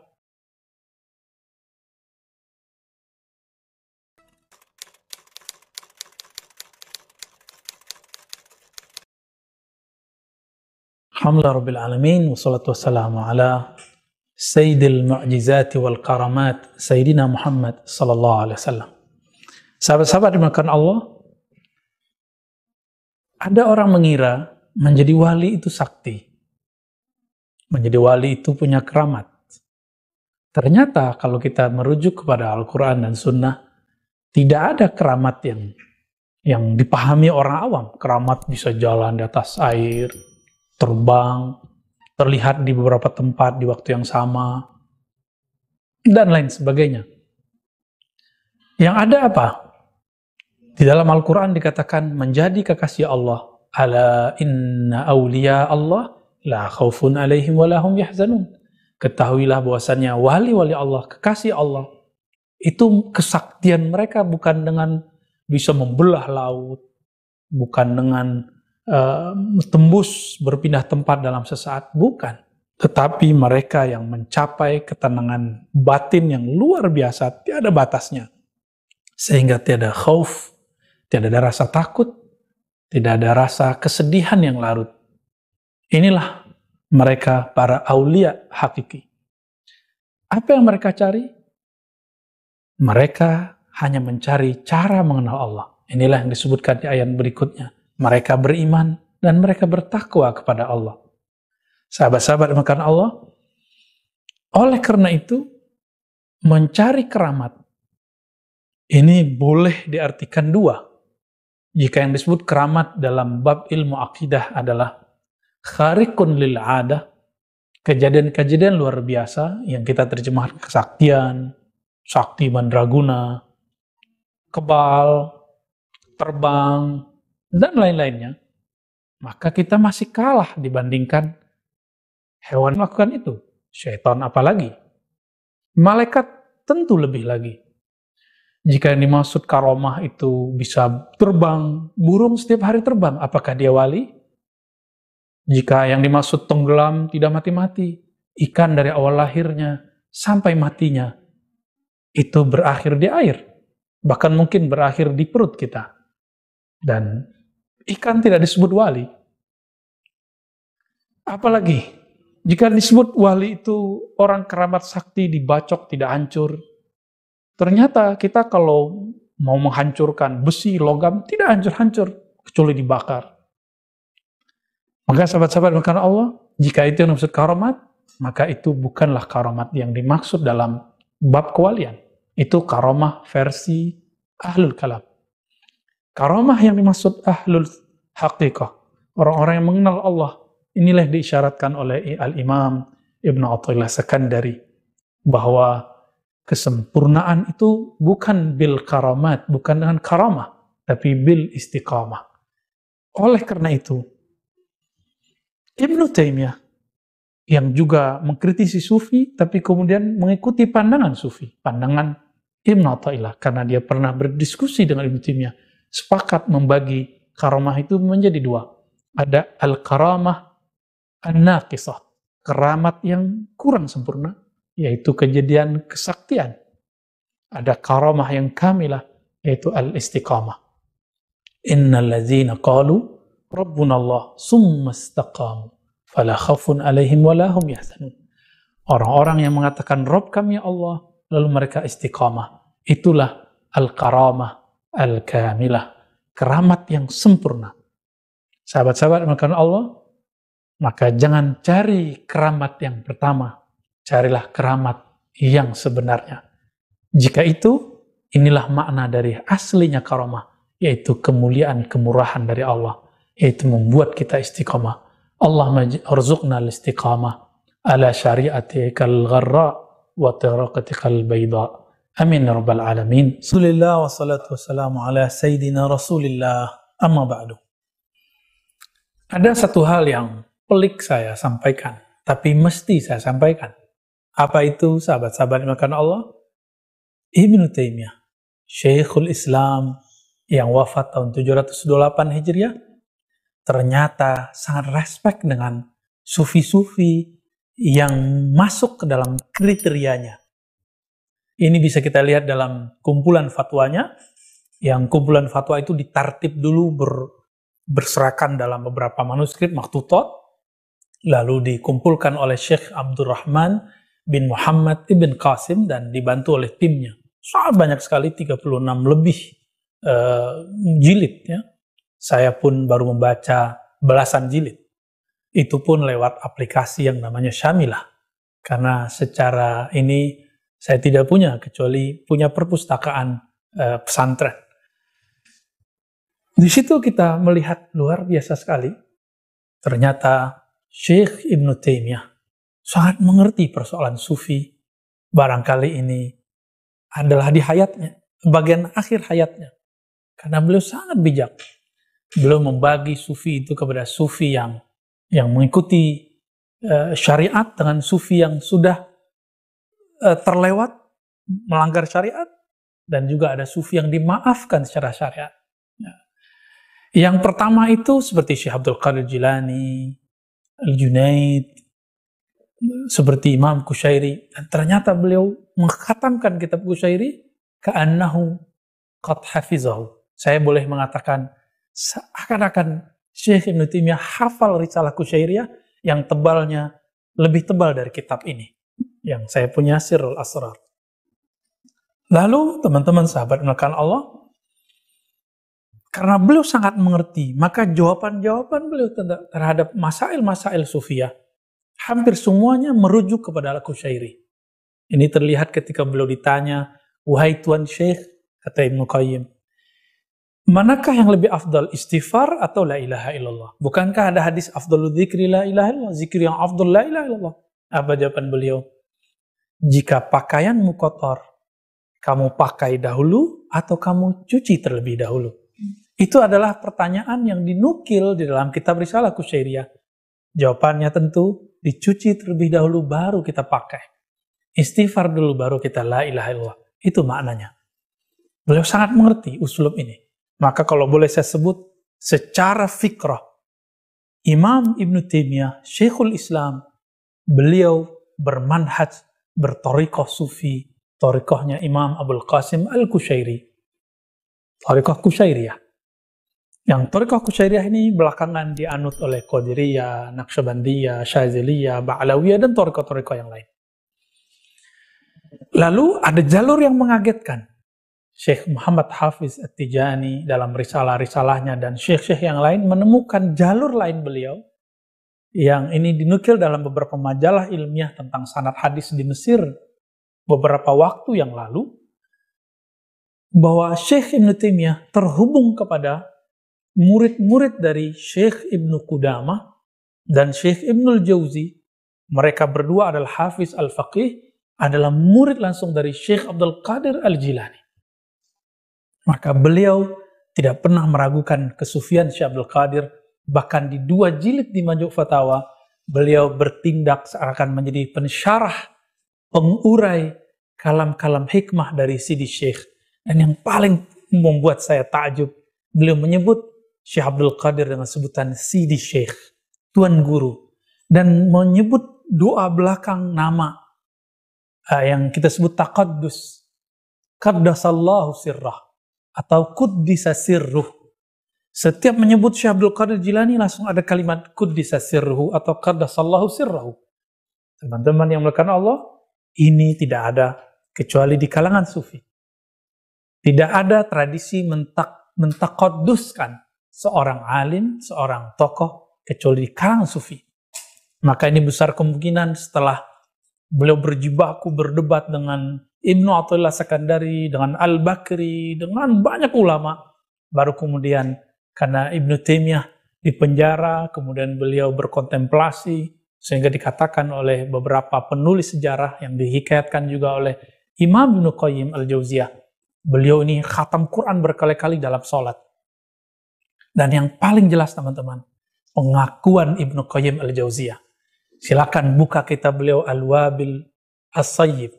Alhamdulillah Rabbil Alamin, wassalatu wassalamu ala Sayyidil Mu'jizati wal Karamat, Sayyidina Muhammad sallallahu alaihi wasallam. Sahabat-sahabat dimakan Allah, ada orang mengira menjadi wali itu sakti. Menjadi wali itu punya keramat. Ternyata kalau kita merujuk kepada Al-Quran dan Sunnah, tidak ada keramat yang dipahami orang awam. Keramat bisa jalan di atas air, terbang, terlihat di beberapa tempat di waktu yang sama, dan lain sebagainya. Yang ada apa? Di dalam Al-Quran dikatakan menjadi kekasih Allah. Ala inna awliya Allah la khawfun alaihim wa lahum yahzanun. Ketahuilah bahwasannya wali-wali Allah, kekasih Allah, itu kesaktian mereka bukan dengan bisa membelah laut, bukan dengan tembus berpindah tempat dalam sesaat, bukan. Tetapi mereka yang mencapai ketenangan batin yang luar biasa, tiada batasnya. Sehingga tiada khauf, tidak ada rasa takut, tidak ada rasa kesedihan yang larut. Inilah mereka para aulia hakiki. Apa yang mereka cari? Mereka hanya mencari cara mengenal Allah. Inilah yang disebutkan di ayat berikutnya. Mereka beriman dan mereka bertakwa kepada Allah. Sahabat-sahabat dimakan Allah, oleh karena itu, mencari keramat ini boleh diartikan dua. Jika yang disebut keramat dalam bab ilmu akidah adalah khariqun lil adah, kejadian-kejadian luar biasa yang kita terjemahkan kesaktian, sakti mandraguna, kebal, terbang, dan lain-lainnya, maka kita masih kalah dibandingkan hewan melakukan itu. Syaitan apalagi. Malaikat tentu lebih lagi. Jika yang dimaksud karomah itu bisa terbang, burung setiap hari terbang, apakah dia wali? Jika yang dimaksud tenggelam tidak mati-mati, ikan dari awal lahirnya sampai matinya, itu berakhir di air. Bahkan mungkin berakhir di perut kita. Dan ikan tidak disebut wali. Apalagi, jika disebut wali itu orang keramat sakti dibacok tidak hancur, ternyata kita kalau mau menghancurkan besi, logam, tidak hancur-hancur, kecuali dibakar. Maka sahabat-sahabat karena Allah, jika itu yang dimaksud karamat, maka itu bukanlah karamat yang dimaksud dalam bab kewalian. Itu karamah versi ahlul kalam. Karamah yang dimaksud ahlul haqiqah, orang-orang yang mengenal Allah, inilah yang diisyaratkan oleh Al-Imam Ibn Athaillah Sekandari, bahwa kesempurnaan itu bukan bil karamat, bukan dengan karamah, tapi bil istiqamah. Oleh karena itu, Ibn Taimiyah yang juga mengkritisi Sufi, tapi kemudian mengikuti pandangan Sufi, pandangan Ibn Athaillah, karena dia pernah berdiskusi dengan Ibn Taimiyah, sepakat membagi karamah itu menjadi dua. Ada al-karamah an-naqisah, keramat yang kurang sempurna, yaitu kejadian kesaktian. Ada karamah yang kamilah, yaitu al-istiqamah. Innal ladzina qalu rabbuna Allah summa istaqamu fala khaufun alaihim wala hum yahzanun. Orang-orang yang mengatakan Rabb kami Allah, lalu mereka istiqamah, itulah al-karamah al-kamilah, keramat yang sempurna. Sahabat-sahabat makan Allah, maka jangan cari keramat yang pertama, carilah keramat yang sebenarnya. Jika itu, inilah makna dari aslinya karamah, yaitu kemuliaan, kemurahan dari Allah, yaitu membuat kita istiqamah. Allahumma arzuqna al-istiqamah ala syari'atikal gharra wa tariqatikal bayda. Amin ya rabbal alamin. Bismillah wa salatu wassalamu ala sayyidina Rasulillah. Amma ba'du. Ada satu hal yang pelik saya sampaikan, tapi mesti saya sampaikan. Apa itu, sahabat-sahabat yang makan Allah? Ibn Taimiyah, Syekhul Islam yang wafat tahun 728 Hijriah, ternyata sangat respect dengan sufi-sufi yang masuk ke dalam kriterianya. Ini bisa kita lihat dalam kumpulan fatwanya, yang kumpulan fatwa itu ditartib dulu berserakan dalam beberapa manuskrip maktutot, lalu dikumpulkan oleh Syekh Abdurrahman bin Muhammad ibn Qasim dan dibantu oleh timnya. Sangat banyak sekali, 36 lebih jilid ya. Saya pun baru membaca belasan jilid. Itu pun lewat aplikasi yang namanya Syamilah. Karena secara ini saya tidak punya, kecuali punya perpustakaan pesantren. Di situ kita melihat luar biasa sekali. Ternyata Syekh Ibn Taimiyah sangat mengerti persoalan sufi. Barangkali ini adalah di hayatnya, bagian akhir hayatnya. Karena beliau sangat bijak. Beliau membagi sufi itu kepada sufi yang mengikuti syariat dengan sufi yang sudah terlewat, melanggar syariat, dan juga ada sufi yang dimaafkan secara syariat. Yang pertama itu seperti Syekh Abdul Qadir Jilani, Al-Junaid, seperti Imam Qushairi. Dan ternyata beliau mengkhatamkan kitab Qushairi ka'annahu qad hafizahu. Saya boleh mengatakan seakan-akan Syekh Ibn Taimiyah hafal Risalah Qushairiyah yang tebalnya lebih tebal dari kitab ini, yang saya punya Sirrul Asrar. Lalu teman-teman sahabat menekan Allah, karena beliau sangat mengerti, maka jawaban-jawaban beliau terhadap masail-masail sufiyah hampir semuanya merujuk kepada Al-Qushairi. Ini terlihat ketika beliau ditanya, wahai Tuan Syekh, kata Ibnu Qayyim, manakah yang lebih afdal, istighfar atau la ilaha illallah? Bukankah ada hadis afdalul dzikri la ilaha illallah, zikir yang afdal la ilaha illallah? Apa jawaban beliau? Jika pakaianmu kotor, kamu pakai dahulu atau kamu cuci terlebih dahulu? Itu adalah pertanyaan yang dinukil di dalam kitab Risalah Qushairiyah. Jawabannya tentu dicuci terlebih dahulu baru kita pakai. Istighfar dulu baru kita la ilaha illallah. Itu maknanya. Beliau sangat mengerti uslub ini. Maka kalau boleh saya sebut secara fikrah, Imam Ibn Taimiyah, Syekhul Islam, beliau bermanhaj, bertorikoh sufi, torikohnya Imam Abul Qasim Al-Qushairi, torikoh Qushairiyah. Yang torikoh Qushairiyah ini belakangan dianut oleh Qadiriyah, Naqsyabandiyah, Syaziliyah, Ba'alawiyah, dan torikoh-torikoh yang lain. Lalu ada jalur yang mengagetkan. Syekh Muhammad Hafiz At-Tijani dalam risalah-risalahnya dan syekh-syekh yang lain menemukan jalur lain beliau yang ini dinukil dalam beberapa majalah ilmiah tentang sanad hadis di Mesir beberapa waktu yang lalu. bahwa Syekh Ibn Taimiyah terhubung kepada murid-murid dari Syekh Ibn Qudamah dan Syekh Ibnul Jauzi. Mereka berdua adalah Hafiz Al-Faqih, adalah murid langsung dari Syekh Abdul Qadir Al-Jilani. Maka beliau tidak pernah meragukan kesufian Syekh Abdul Qadir. Bahkan di 2 jilid di Majmu' Fatawa, beliau bertindak seakan menjadi pensyarah, pengurai kalam-kalam hikmah dari Sidi Syekh. Dan yang paling membuat saya takjub, beliau menyebut Syekh Abdul Qadir dengan sebutan Sidi Syekh, Tuan Guru. Dan menyebut doa belakang nama yang kita sebut taqaddus, qaddasallahu sirrah atau quddisa sirruh. Setiap menyebut Syekh Abdul Qadir Jilani langsung ada kalimat quddisa sirruhu atau qaddasallahu sirrahu. Teman-teman yang melakukan Allah, ini tidak ada kecuali di kalangan sufi. Tidak ada tradisi mentaqadduskan seorang alim, seorang tokoh kecuali di kalangan sufi. Maka ini besar kemungkinan setelah beliau berjibaku berdebat dengan Ibnu Athaillah Sakandari, dengan Al-Bakri, dengan banyak ulama, baru kemudian karena Ibnu Taimiyah dipenjara, kemudian beliau berkontemplasi, sehingga dikatakan oleh beberapa penulis sejarah yang dihikayatkan juga oleh Imam Ibnu Qayyim Al-Jauziyah, beliau ini khatam Quran berkali-kali dalam sholat. Dan yang paling jelas teman-teman, pengakuan Ibnu Qayyim Al-Jauziyah. Silakan buka kitab beliau Al-Wabil As-Sayyib.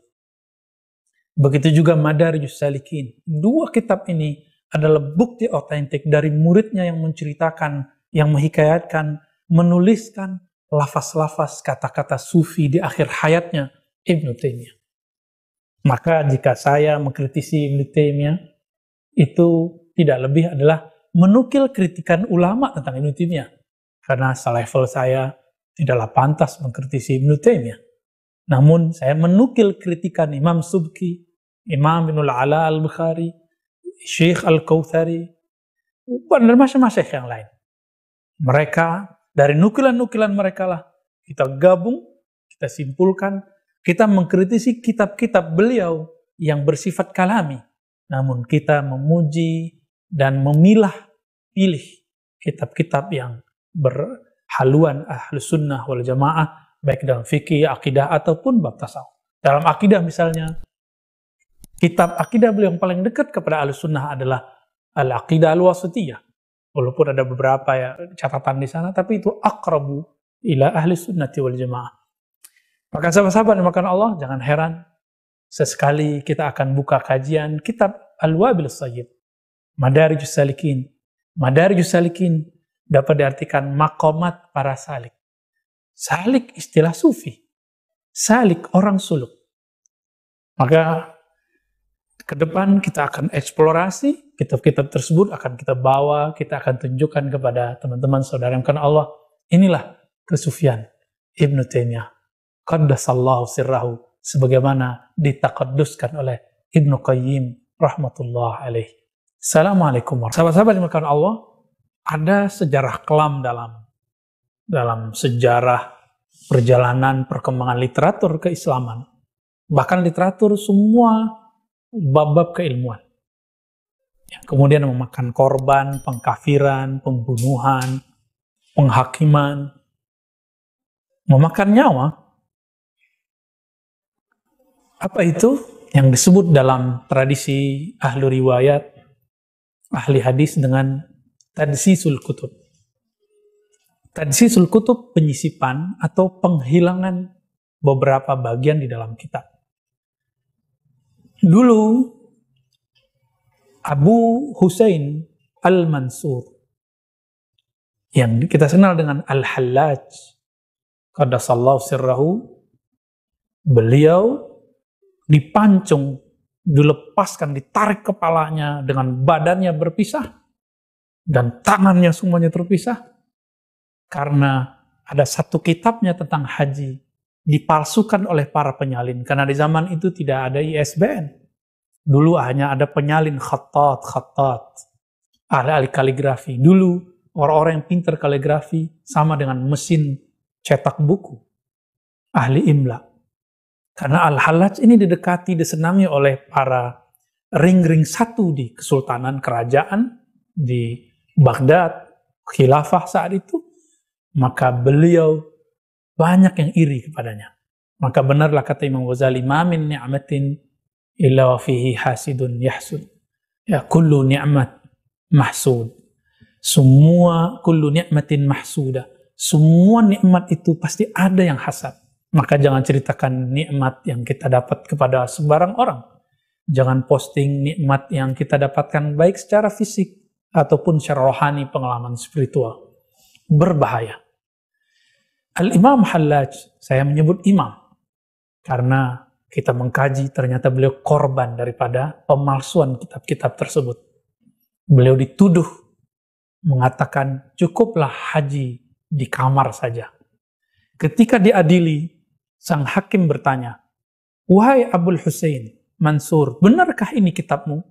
Begitu juga Madarijus Salikin. 2 kitab ini adalah bukti otentik dari muridnya yang menceritakan, yang menghikayatkan, menuliskan lafaz-lafaz kata-kata sufi di akhir hayatnya Ibnu Taimiyah. Maka jika saya mengkritisi Ibnu Taimiyah, itu tidak lebih adalah menukil kritikan ulama tentang Ibnu Taimiyah. Karena selevel saya tidaklah pantas mengkritisi Ibnu Taimiyah. Namun saya menukil kritikan Imam Subki, Imam Ibnul Ala Al-Bukhari, Syekh Al-Kautsari, dan macam-macam yang lain. Mereka, dari nukilan-nukilan mereka lah, kita gabung, kita simpulkan, kita mengkritisi kitab-kitab beliau yang bersifat kalami. Namun kita memuji dan pilih kitab-kitab yang berhaluan Ahlus Sunnah wal Jamaah, baik dalam fikih, akidah, ataupun bab tasawuf. Dalam akidah misalnya, kitab akidah beliau yang paling dekat kepada Ahlus Sunnah adalah Al-Aqidah Al-Wasithiyah. Walaupun ada beberapa ya catatan di sana, tapi itu aqrabu ila Ahli Sunnati wal Jamaah. Maka sahabat-sahabat yang dimakan Allah, jangan heran sesekali kita akan buka kajian kitab Al-Wabil As-Sayyib, Madarijus Salikin. Madarijus Salikin dapat diartikan maqamat para salik. Salik istilah sufi. Salik orang suluk. Maka ke depan kita akan eksplorasi kitab-kitab tersebut, akan kita bawa, kita akan tunjukkan kepada teman-teman saudara yang karena Allah. Inilah kesufian Ibnu Taimiyah, qaddasallahu sirrahu, sebagaimana ditaqadduskan oleh Ibnu Qayyim rahmatullah alaih. Assalamualaikum warahmatullahi wabarakatuh. Sahabat-sahabat yang dimuliakan Allah, ada sejarah kelam dalam sejarah perjalanan perkembangan literatur keislaman. Bahkan literatur semua bab-bab keilmuan yang kemudian memakan korban, pengkafiran, pembunuhan, penghakiman, memakan nyawa. Apa itu yang disebut dalam tradisi ahli riwayat, ahli hadis dengan tadsisul kutub. Tadsisul kutub penyisipan atau penghilangan beberapa bagian di dalam kitab. Dulu Abu Husain Al-Mansur yang kita kenal dengan Al-Hallaj qaddasallahu sirrahu, beliau dipancung, dilepaskan, ditarik kepalanya dengan badannya berpisah dan tangannya semuanya terpisah karena ada satu kitabnya tentang haji dipalsukan oleh para penyalin, karena di zaman itu tidak ada ISBN. Dulu hanya ada penyalin khattat, ahli kaligrafi. Dulu orang-orang yang pintar kaligrafi sama dengan mesin cetak buku, ahli imla. Karena Al-Hallaj ini disenangi oleh para ring-ring satu di kesultanan kerajaan di Baghdad, khilafah saat itu, maka beliau banyak yang iri kepadanya. Maka benarlah kata Imam Ghazali, ma min ni'matin illa wa fihi hasidun yahsud. Ya, kullu ni'mat mahsud. Semua kullu ni'matin mahsuda. Semua nikmat itu pasti ada yang hasad. Maka jangan ceritakan nikmat yang kita dapat kepada sembarang orang. Jangan posting nikmat yang kita dapatkan baik secara fisik ataupun secara rohani, pengalaman spiritual. Berbahaya. Al-Imam Hallaj, saya menyebut imam karena kita mengkaji ternyata beliau korban daripada pemalsuan kitab-kitab tersebut. Beliau dituduh mengatakan cukuplah haji di kamar saja. Ketika diadili, sang hakim bertanya, "Wahai Abul Husain Mansur, benarkah ini kitabmu?"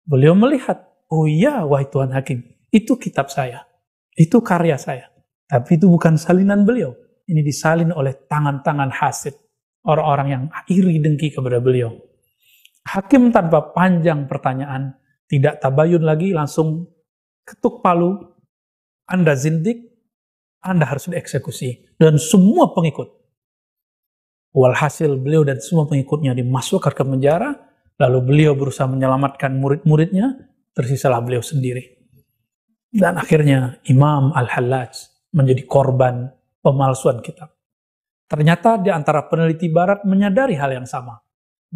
Beliau melihat, "Oh iya, wahai Tuan Hakim, itu kitab saya, itu karya saya." Tapi itu bukan salinan beliau. Ini disalin oleh tangan-tangan hasid, orang-orang yang iri dengki kepada beliau. Hakim tanpa panjang pertanyaan, tidak tabayun lagi, langsung ketuk palu, Anda zindik, Anda harus dieksekusi. Dan semua pengikut. Walhasil beliau dan semua pengikutnya dimasukkan ke penjara, lalu beliau berusaha menyelamatkan murid-muridnya, tersisalah beliau sendiri. Dan akhirnya Imam Al-Hallaj menjadi korban pemalsuan kitab. Ternyata di antara peneliti barat menyadari hal yang sama.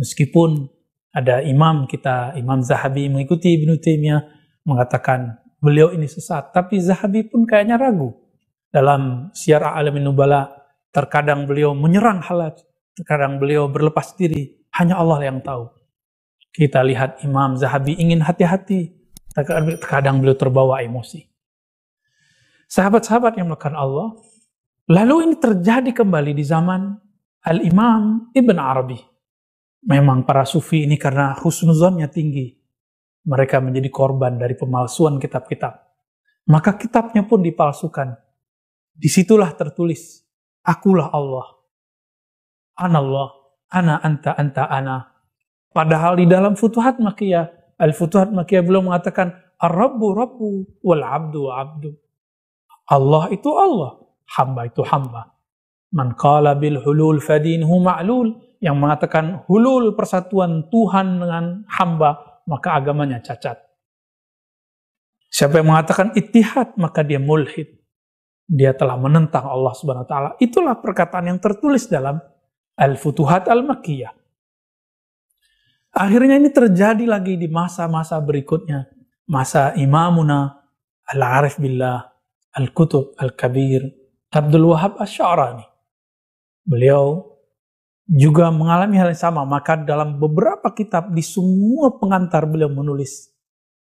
Meskipun ada imam kita, Imam Zahabi mengikuti Ibnu Taimiyah, mengatakan beliau ini sesat, tapi Zahabi pun kayaknya ragu. Dalam Syiar A'lamin Nubala, terkadang beliau menyerang Hallaj, terkadang beliau berlepas diri, hanya Allah yang tahu. Kita lihat Imam Zahabi ingin hati-hati, terkadang beliau terbawa emosi. Sahabat-sahabat yang melakukan Allah, lalu ini terjadi kembali di zaman Al-Imam Ibn Arabi. Memang para sufi ini karena husnuzonnya tinggi, mereka menjadi korban dari pemalsuan kitab-kitab. Maka kitabnya pun dipalsukan. Disitulah tertulis, akulah Allah, anallah, ana anta anta ana. Padahal di dalam Futuhat Makkiyah, Al-Futuhat Makkiyah belum mengatakan Ar-Rabbu Rabbu wal Abdu Abdu. Allah itu Allah, hamba itu hamba. Man qala bil hulul fadinhu ma'lul, yang mengatakan hulul persatuan Tuhan dengan hamba, maka agamanya cacat. Siapa yang mengatakan ittihad, maka dia mulhid. Dia telah menentang Allah Subhanahu wa taala. Itulah perkataan yang tertulis dalam Al-Futuhat Al-Makkiyah. Akhirnya ini terjadi lagi di masa-masa berikutnya. Masa Imamuna Al-Arif Billah Al-Kutub Al-Kabir Abdul Wahab Asy-Sya'rani. Beliau juga mengalami hal yang sama. Maka dalam beberapa kitab, di semua pengantar beliau menulis,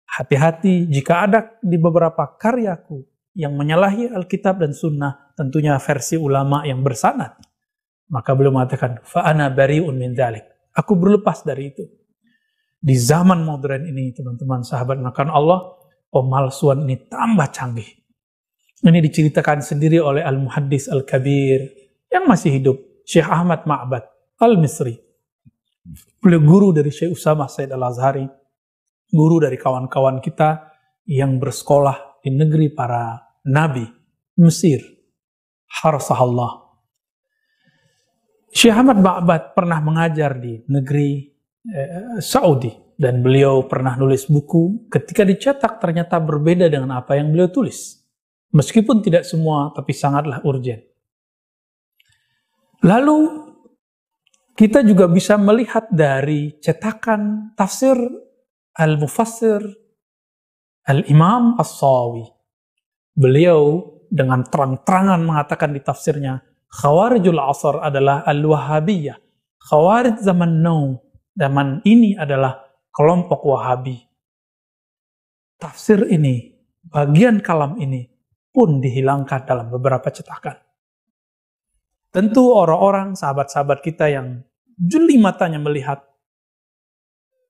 hati-hati jika ada di beberapa karyaku yang menyalahi Alkitab dan Sunnah, tentunya versi ulama yang bersanad. Maka beliau mengatakan, fa'ana bari'un min dzalik. Aku berlepas dari itu. Di zaman modern ini, teman-teman sahabat melakukan Allah, pemalsuan ini tambah canggih. Ini diceritakan sendiri oleh Al-Muhaddis Al-Kabir yang masih hidup, Syekh Ahmad Ma'bad Al-Misri. Beliau guru dari Syekh Usamah Said Al-Azhari, guru dari kawan-kawan kita yang bersekolah di negeri para nabi, Mesir. Harsahallah. Syekh Ahmad Ma'bad pernah mengajar di negeri Saudi, dan beliau pernah nulis buku. Ketika dicetak ternyata berbeda dengan apa yang beliau tulis. Meskipun tidak semua, tapi sangatlah urgen. Lalu kita juga bisa melihat dari cetakan tafsir Al-Mufassir Al-Imam As-Sawi. Beliau dengan terang-terangan mengatakan di tafsirnya, Khawarijul Asr adalah Al-Wahabiyah. Khawarij zaman now, zaman ini adalah kelompok Wahabi. Tafsir ini, bagian kalam ini pun dihilangkan dalam beberapa cetakan. Tentu orang-orang, sahabat-sahabat kita yang jeli matanya melihat,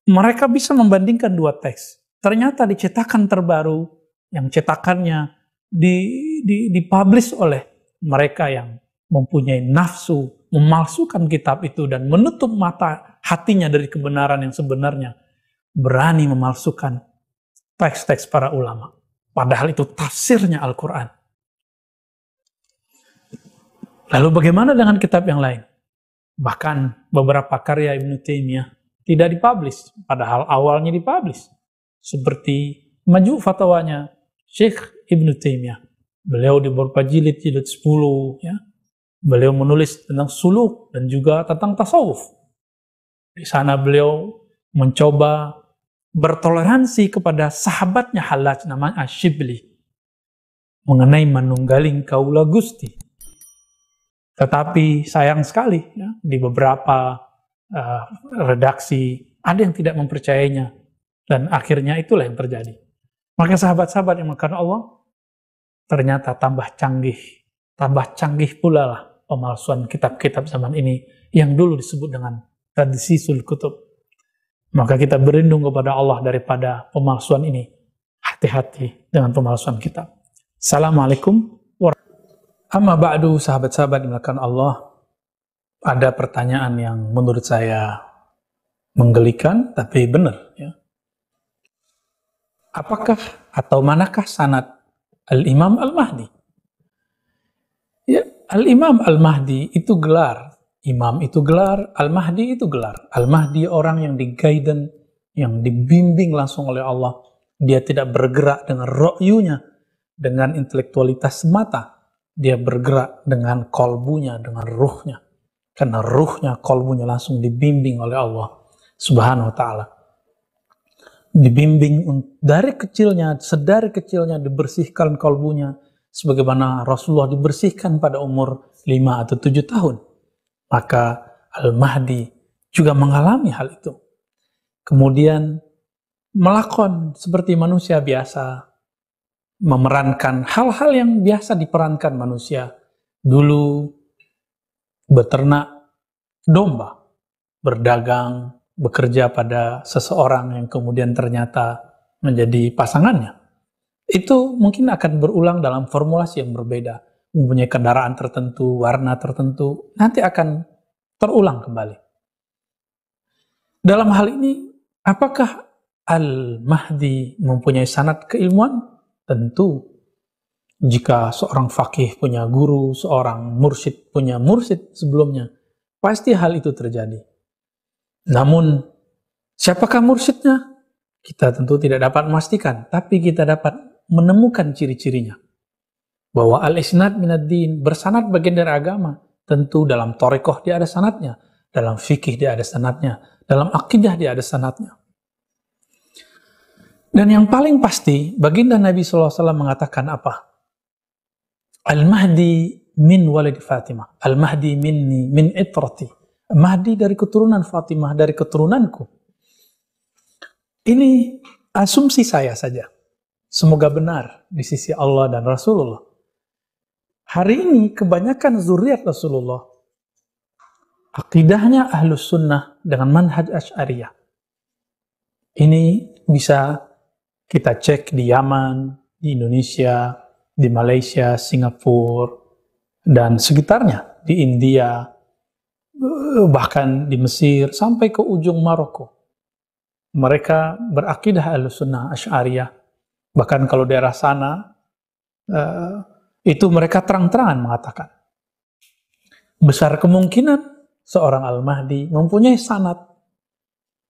mereka bisa membandingkan dua teks. Ternyata di cetakan terbaru, yang cetakannya dipublish oleh mereka yang mempunyai nafsu, memalsukan kitab itu dan menutup mata hatinya dari kebenaran yang sebenarnya. berani memalsukan teks-teks para ulama. Padahal itu tafsirnya Al-Quran. Lalu bagaimana dengan kitab yang lain? Bahkan beberapa karya Ibnu Taimiyah tidak dipublish, padahal awalnya dipublish. Seperti Maju' Fatwanya Syekh Ibnu Taimiyah. Beliau di beberapa jilid 10, ya. Beliau menulis tentang suluk dan juga tentang tasawuf. Di sana beliau mencoba bertoleransi kepada sahabatnya Hallaj namanya Asyibli mengenai manunggaling kaula Gusti. Tetapi sayang sekali, ya, di beberapa redaksi ada yang tidak mempercayainya, dan akhirnya itulah yang terjadi. Maka sahabat-sahabat yang makan Allah ternyata tambah canggih pula lah pemalsuan kitab-kitab zaman ini yang dulu disebut dengan tadsisul kutub. Maka kita berlindung kepada Allah daripada pemalsuan ini. Hati-hati dengan pemalsuan kitab. Assalamualaikum warahmatullahi wabarakatuh. Amma ba'du, sahabat-sahabat dimulakan Allah. Ada pertanyaan yang menurut saya menggelikan tapi benar, ya. Apakah atau manakah sanad Al-Imam Al-Mahdi? Ya, Al-Imam Al-Mahdi itu gelar. Imam itu gelar, Al-Mahdi itu gelar. Al-Mahdi orang yang di-guidance, yang dibimbing langsung oleh Allah. Dia tidak bergerak dengan ro'yunya, dengan intelektualitas semata. Dia bergerak dengan kolbunya, dengan ruhnya. Karena ruhnya, kolbunya langsung dibimbing oleh Allah Subhanahu wa ta'ala. Dibimbing dari kecilnya, sedari kecilnya dibersihkan kolbunya. Sebagaimana Rasulullah dibersihkan pada umur 5 atau 7 tahun. Maka Al-Mahdi juga mengalami hal itu. Kemudian melakon seperti manusia biasa, memerankan hal-hal yang biasa diperankan manusia. Dulu beternak domba, berdagang, bekerja pada seseorang yang kemudian ternyata menjadi pasangannya. Itu mungkin akan berulang dalam formulasi yang berbeda. Mempunyai kendaraan tertentu, warna tertentu, nanti akan terulang kembali. Dalam hal ini, apakah Al-Mahdi mempunyai sanad keilmuan? Tentu. Jika seorang faqih punya guru, seorang mursyid punya mursyid sebelumnya, pasti hal itu terjadi. Namun, siapakah mursyidnya? Kita tentu tidak dapat memastikan, tapi kita dapat menemukan ciri-cirinya. Bahwa al-isnad minad din, bersanad bagian dari agama. Tentu dalam thariqah dia ada sanadnya, dalam fikih dia ada sanadnya, dalam akidah dia ada sanadnya. Dan yang paling pasti, baginda Nabi SAW mengatakan apa? Al-Mahdi min walid Fatimah, Al-Mahdi minni, min itrati. Mahdi dari keturunan Fatimah, dari keturunanku. Ini asumsi saya saja. Semoga benar di sisi Allah dan Rasulullah. Hari ini kebanyakan zuriat Rasulullah akidahnya Ahlus Sunnah dengan manhaj Asy'ariyah. Ini bisa kita cek di Yaman, di Indonesia, di Malaysia, Singapura, dan sekitarnya, di India, bahkan di Mesir, sampai ke ujung Maroko. Mereka berakidah Ahlus Sunnah Asy'ariyah. Bahkan kalau daerah sana, itu mereka terang-terangan mengatakan besar kemungkinan seorang Al-Mahdi mempunyai sanad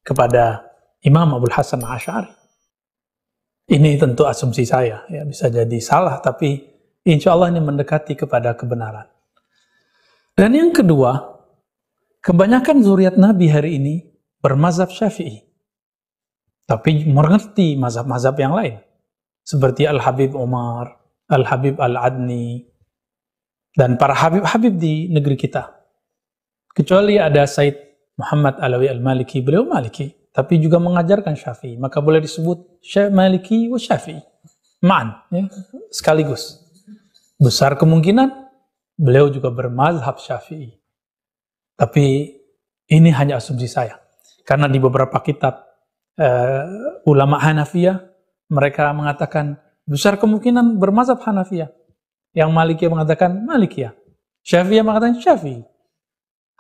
kepada Imam Abul Hasan Asy'ari. Ini tentu asumsi saya, ya, bisa jadi salah, tapi insya Allah ini mendekati kepada kebenaran. Dan yang kedua, kebanyakan zuriat Nabi hari ini bermazhab Syafi'i, tapi mengerti mazhab-mazhab yang lain, seperti Al-Habib Umar, Al-Habib Al-Adni, dan para habib-habib di negeri kita. Kecuali ada Said Muhammad Alawi Al-Maliki, beliau Maliki, tapi juga mengajarkan Syafi'i, maka boleh disebut Syekh Maliki wa Syafi'i. Ma'an, ya, sekaligus. Besar kemungkinan beliau juga bermazhab Syafi'i. Tapi ini hanya asumsi saya. Karena di beberapa kitab ulama Hanafiyah, mereka mengatakan besar kemungkinan bermazhab Hanafiyah. Yang Malikiyah mengatakan Malikiyah. Syafi'iyah mengatakan Syafi'i.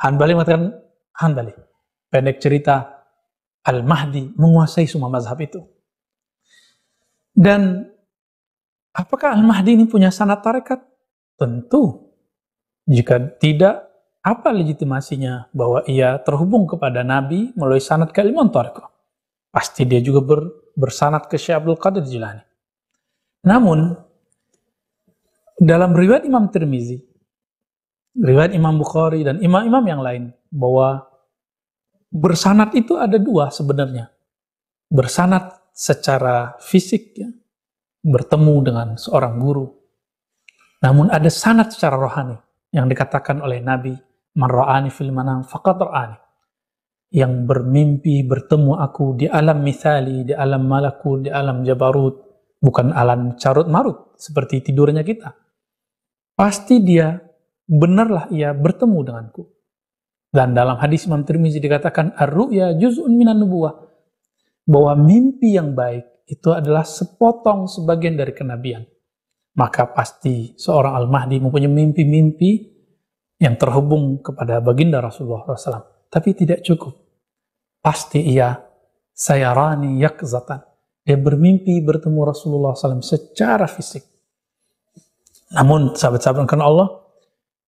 Hanbali mengatakan Hanbali. Pendek cerita, Al-Mahdi menguasai semua mazhab itu. Dan apakah Al-Mahdi ini punya sanad tarekat? Tentu. Jika tidak, apa legitimasinya bahwa ia terhubung kepada Nabi melalui sanad ke ilmu tarekat? Pasti dia juga bersanad ke Syekh Abdul Qadir Jilani. Namun, dalam riwayat Imam Tirmizi, riwayat Imam Bukhari, dan imam-imam yang lain, bahwa bersanad itu ada dua sebenarnya. Bersanad secara fisik, ya, bertemu dengan seorang guru. Namun ada sanad secara rohani, yang dikatakan oleh Nabi, man ra'ani fil manam faqad ra'ani. Yang bermimpi bertemu aku di alam mithali, di alam malakut, di alam jabarut, bukan alam carut marut, seperti tidurnya kita. Pasti dia, benarlah ia bertemu denganku. Dan dalam hadis Imam Tirmizi dikatakan, ar-ru'ya juz'un minan nubuwah, bahwa mimpi yang baik itu adalah sepotong sebagian dari kenabian. Maka pasti seorang Al-Mahdi mempunyai mimpi-mimpi yang terhubung kepada baginda Rasulullah SAW. Tapi tidak cukup. Pasti ia sayarani yakzatan. Dia bermimpi bertemu Rasulullah SAW secara fisik. Namun sahabat-sahabat karena Allah,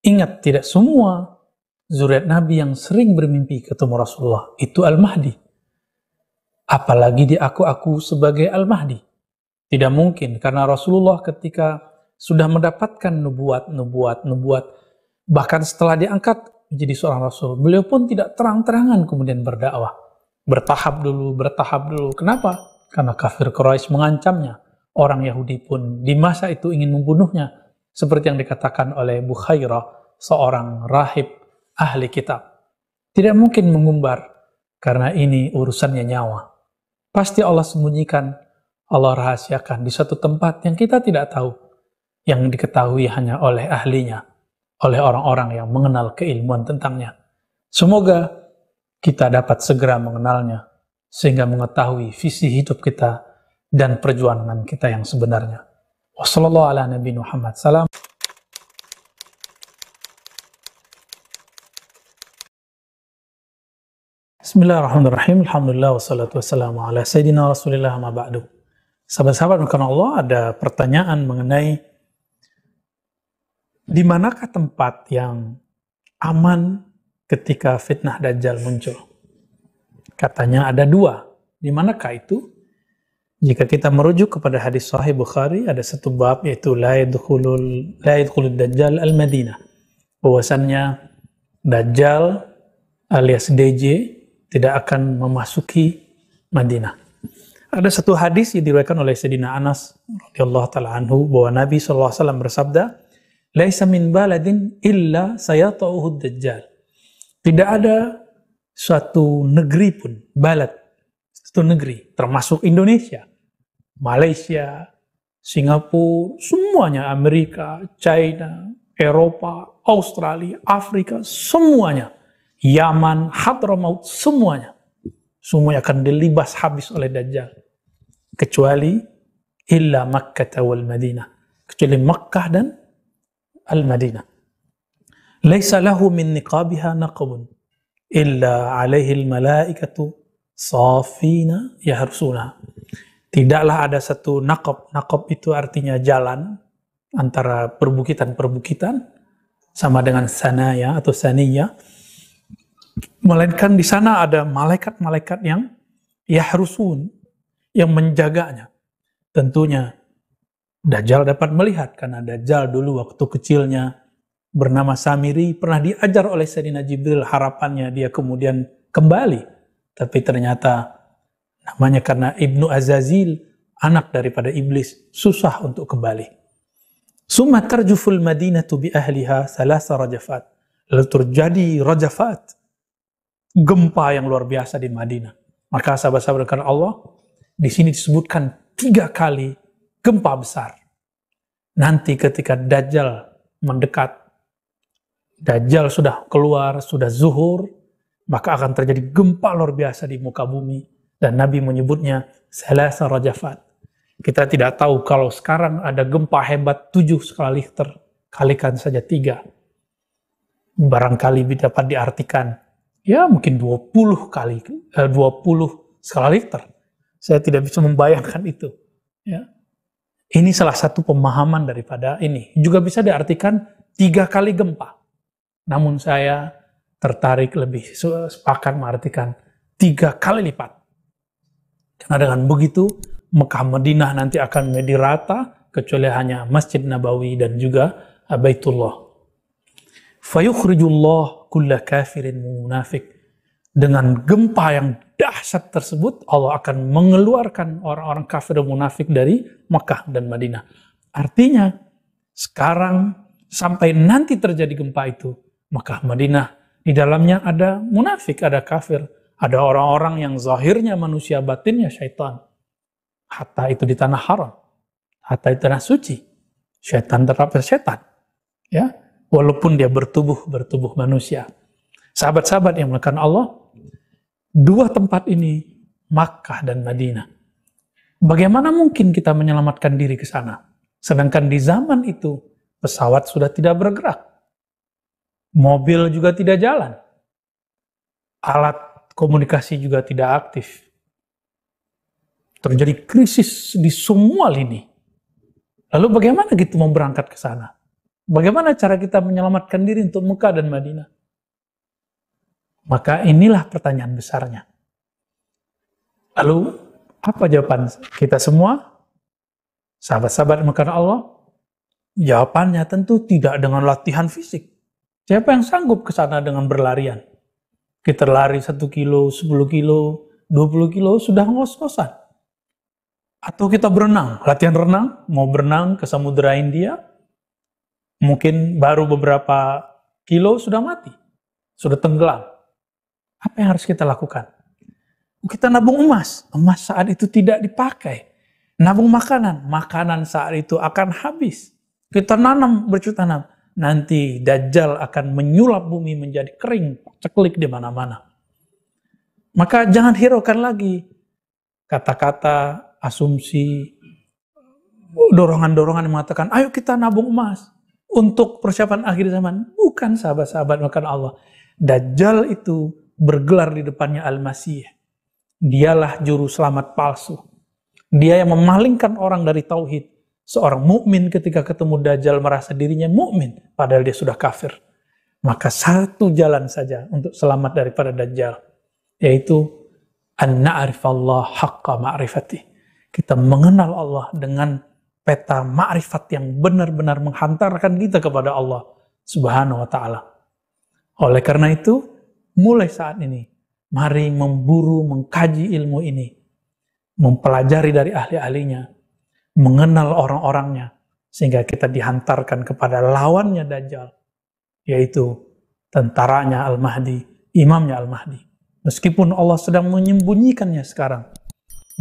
ingat tidak semua zuriat Nabi yang sering bermimpi ketemu Rasulullah itu Al-Mahdi. Apalagi diaku-aku sebagai Al-Mahdi. Tidak mungkin, karena Rasulullah ketika sudah mendapatkan nubuat, bahkan setelah diangkat menjadi seorang Rasul, beliau pun tidak terang-terangan kemudian berdakwah. Bertahap dulu. Kenapa? Karena kafir Quraisy mengancamnya. Orang Yahudi pun di masa itu ingin membunuhnya. Seperti yang dikatakan oleh Bukhairah, seorang rahib ahli kitab. Tidak mungkin mengumbar, karena ini urusannya nyawa. Pasti Allah sembunyikan, Allah rahasiakan di suatu tempat yang kita tidak tahu, yang diketahui hanya oleh ahlinya, oleh orang-orang yang mengenal keilmuan tentangnya. Semoga kita dapat segera mengenalnya, sehingga mengetahui visi hidup kita dan perjuangan kita yang sebenarnya. Wassallallahu ala Nabi Muhammad. Salam. Bismillahirrahmanirrahim. Alhamdulillah wassalatu wassalamu ala sayyidina Rasulillah ma ba'du. Sahabat-sahabat karena Allah, ada pertanyaan mengenai di manakah tempat yang aman ketika fitnah Dajjal muncul. Katanya ada dua. Di manakah itu? Jika kita merujuk kepada hadis Sahih Bukhari, ada satu bab yaitu la yadkhulul Dajjal al-Madinah. Bahwasannya Dajjal alias DJ tidak akan memasuki Madinah. Ada satu hadis yang diriwayatkan oleh Sayyidina Anas radhiyallahu taala anhu bahwa Nabi sallallahu alaihi wasallam bersabda, "Laisa min baladin illa sayata'uhu Dajjal." Tidak ada suatu negeri pun, balad, satu negeri, termasuk Indonesia, Malaysia, Singapura, semuanya, Amerika, China, Eropa, Australia, Afrika, semuanya, Yaman, Hadramaut, semuanya akan dilibas habis oleh Dajjal, kecuali illa Makkah wal Madinah, kecuali Makkah dan Al-Madinah. Laisa lahu min niqabiha naqabun illa alaihi al-malaikatu safina yahrusuna. Tidaklah ada satu naqab. Naqab itu artinya jalan antara perbukitan-perbukitan, sama dengan sanaya atau saniya. Melainkan di sana ada malaikat-malaikat yang yahrusun, yang menjaganya. Tentunya Dajjal dapat melihat, karena Dajjal dulu waktu kecilnya bernama Samiri, pernah diajar oleh Sayyidina Jibril, harapannya dia kemudian kembali. Tapi ternyata namanya karena Ibnu Azazil, anak daripada iblis, susah untuk kembali. Summa tarjuful madinatu bi ahliha salasa rajafat. Lalu terjadi rajafat, gempa yang luar biasa di Madinah. Maka sahabat-sahabat karena Allah, di sini disebutkan 3 kali gempa besar. Nanti ketika Dajjal mendekat, Dajjal sudah keluar, sudah zuhur, maka akan terjadi gempa luar biasa di muka bumi. Dan Nabi menyebutnya salasa rajafat. Kita tidak tahu kalau sekarang ada gempa hebat 7 skala Richter, kalikan saja 3. Barangkali dapat diartikan, ya mungkin 20 skala Richter. Saya tidak bisa membayangkan itu. Ya. Ini salah satu pemahaman daripada ini. Juga bisa diartikan 3 kali gempa. Namun saya tertarik lebih sepakat mengartikan 3 kali lipat. Karena dengan begitu Mekah Madinah nanti akan menjadi rata, kecuali hanya Masjid Nabawi dan juga Baitullah. Fayukhrijullah kulla kafirin munafik. Dengan gempa yang dahsyat tersebut, Allah akan mengeluarkan orang-orang kafir dan munafik dari Mekah dan Madinah. Artinya, sekarang sampai nanti terjadi gempa itu, Mekah Madinah, di dalamnya ada munafik, ada kafir, ada orang-orang yang zahirnya manusia, batinnya syaitan. Hatta itu di tanah haram, hatta itu tanah suci, syaitan tetap setan. Ya, walaupun dia bertubuh manusia. Sahabat-sahabat yang melakukan Allah, 2 tempat ini, Makkah dan Madinah. Bagaimana mungkin kita menyelamatkan diri ke sana? Sedangkan di zaman itu, pesawat sudah tidak bergerak. Mobil juga tidak jalan. Alat komunikasi juga tidak aktif. Terjadi krisis di semua lini. Lalu bagaimana kita mau berangkat ke sana? Bagaimana cara kita menyelamatkan diri untuk Mekah dan Madinah? Maka inilah pertanyaan besarnya. Lalu, apa jawaban kita semua? Sahabat-sahabat yang mengasihi Allah, jawabannya tentu tidak dengan latihan fisik. Siapa yang sanggup ke sana dengan berlarian? Kita lari 1 kilo, 10 kilo, 20 kilo, sudah ngos-ngosan. Atau kita berenang, latihan renang, mau berenang ke Samudra India, mungkin baru beberapa kilo sudah mati, sudah tenggelam. Apa yang harus kita lakukan? Kita nabung emas. Emas saat itu tidak dipakai. Nabung makanan. Makanan saat itu akan habis. Kita bercocok tanam. Nanti Dajjal akan menyulap bumi menjadi kering, ceklik di mana-mana. Maka jangan hiraukan lagi kata-kata, asumsi, dorongan-dorongan yang mengatakan, ayo kita nabung emas untuk persiapan akhir zaman. Bukan, sahabat-sahabat makan Allah. Dajjal itu bergelar di depannya Al-Masih. Dialah juru selamat palsu. Dia yang memalingkan orang dari tauhid. Seorang mukmin ketika ketemu Dajjal merasa dirinya mukmin, padahal dia sudah kafir. Maka satu jalan saja untuk selamat daripada Dajjal, yaitu an na'rifallah haqqa ma'rifati. Kita mengenal Allah dengan peta ma'rifat yang benar-benar menghantarkan kita kepada Allah Subhanahu wa ta'ala. Oleh karena itu, mulai saat ini, mari memburu, mengkaji ilmu ini, mempelajari dari ahli-ahlinya, mengenal orang-orangnya, sehingga kita dihantarkan kepada lawannya Dajjal, yaitu tentaranya Al-Mahdi, imamnya Al-Mahdi. Meskipun Allah sedang menyembunyikannya sekarang,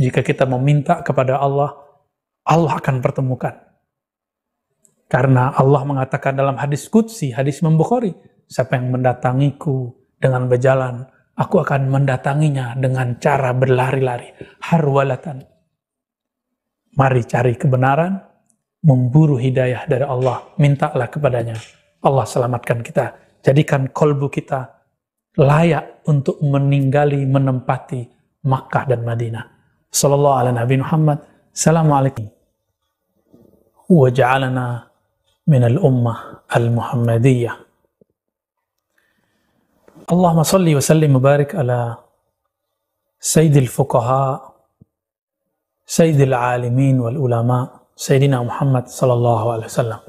jika kita meminta kepada Allah, Allah akan pertemukan. Karena Allah mengatakan dalam hadis Qudsi, hadis Imam Bukhari, siapa yang mendatangiku dengan berjalan, aku akan mendatanginya dengan cara berlari-lari, harwalatan. Mari cari kebenaran, memburu hidayah dari Allah, mintalah kepadanya. Allah selamatkan kita, jadikan kolbu kita layak untuk menempati Makkah dan Madinah. Sallallahu ala Nabi Muhammad. Assalamualaikum. Wa ja'alana minal ummah al-Muhammadiyah. Allahumma salli wa sallim mubarak ala sayyidil fuqaha, sayyidil alimin wal ulama, sayyidina Muhammad sallallahu alaihi wasallam.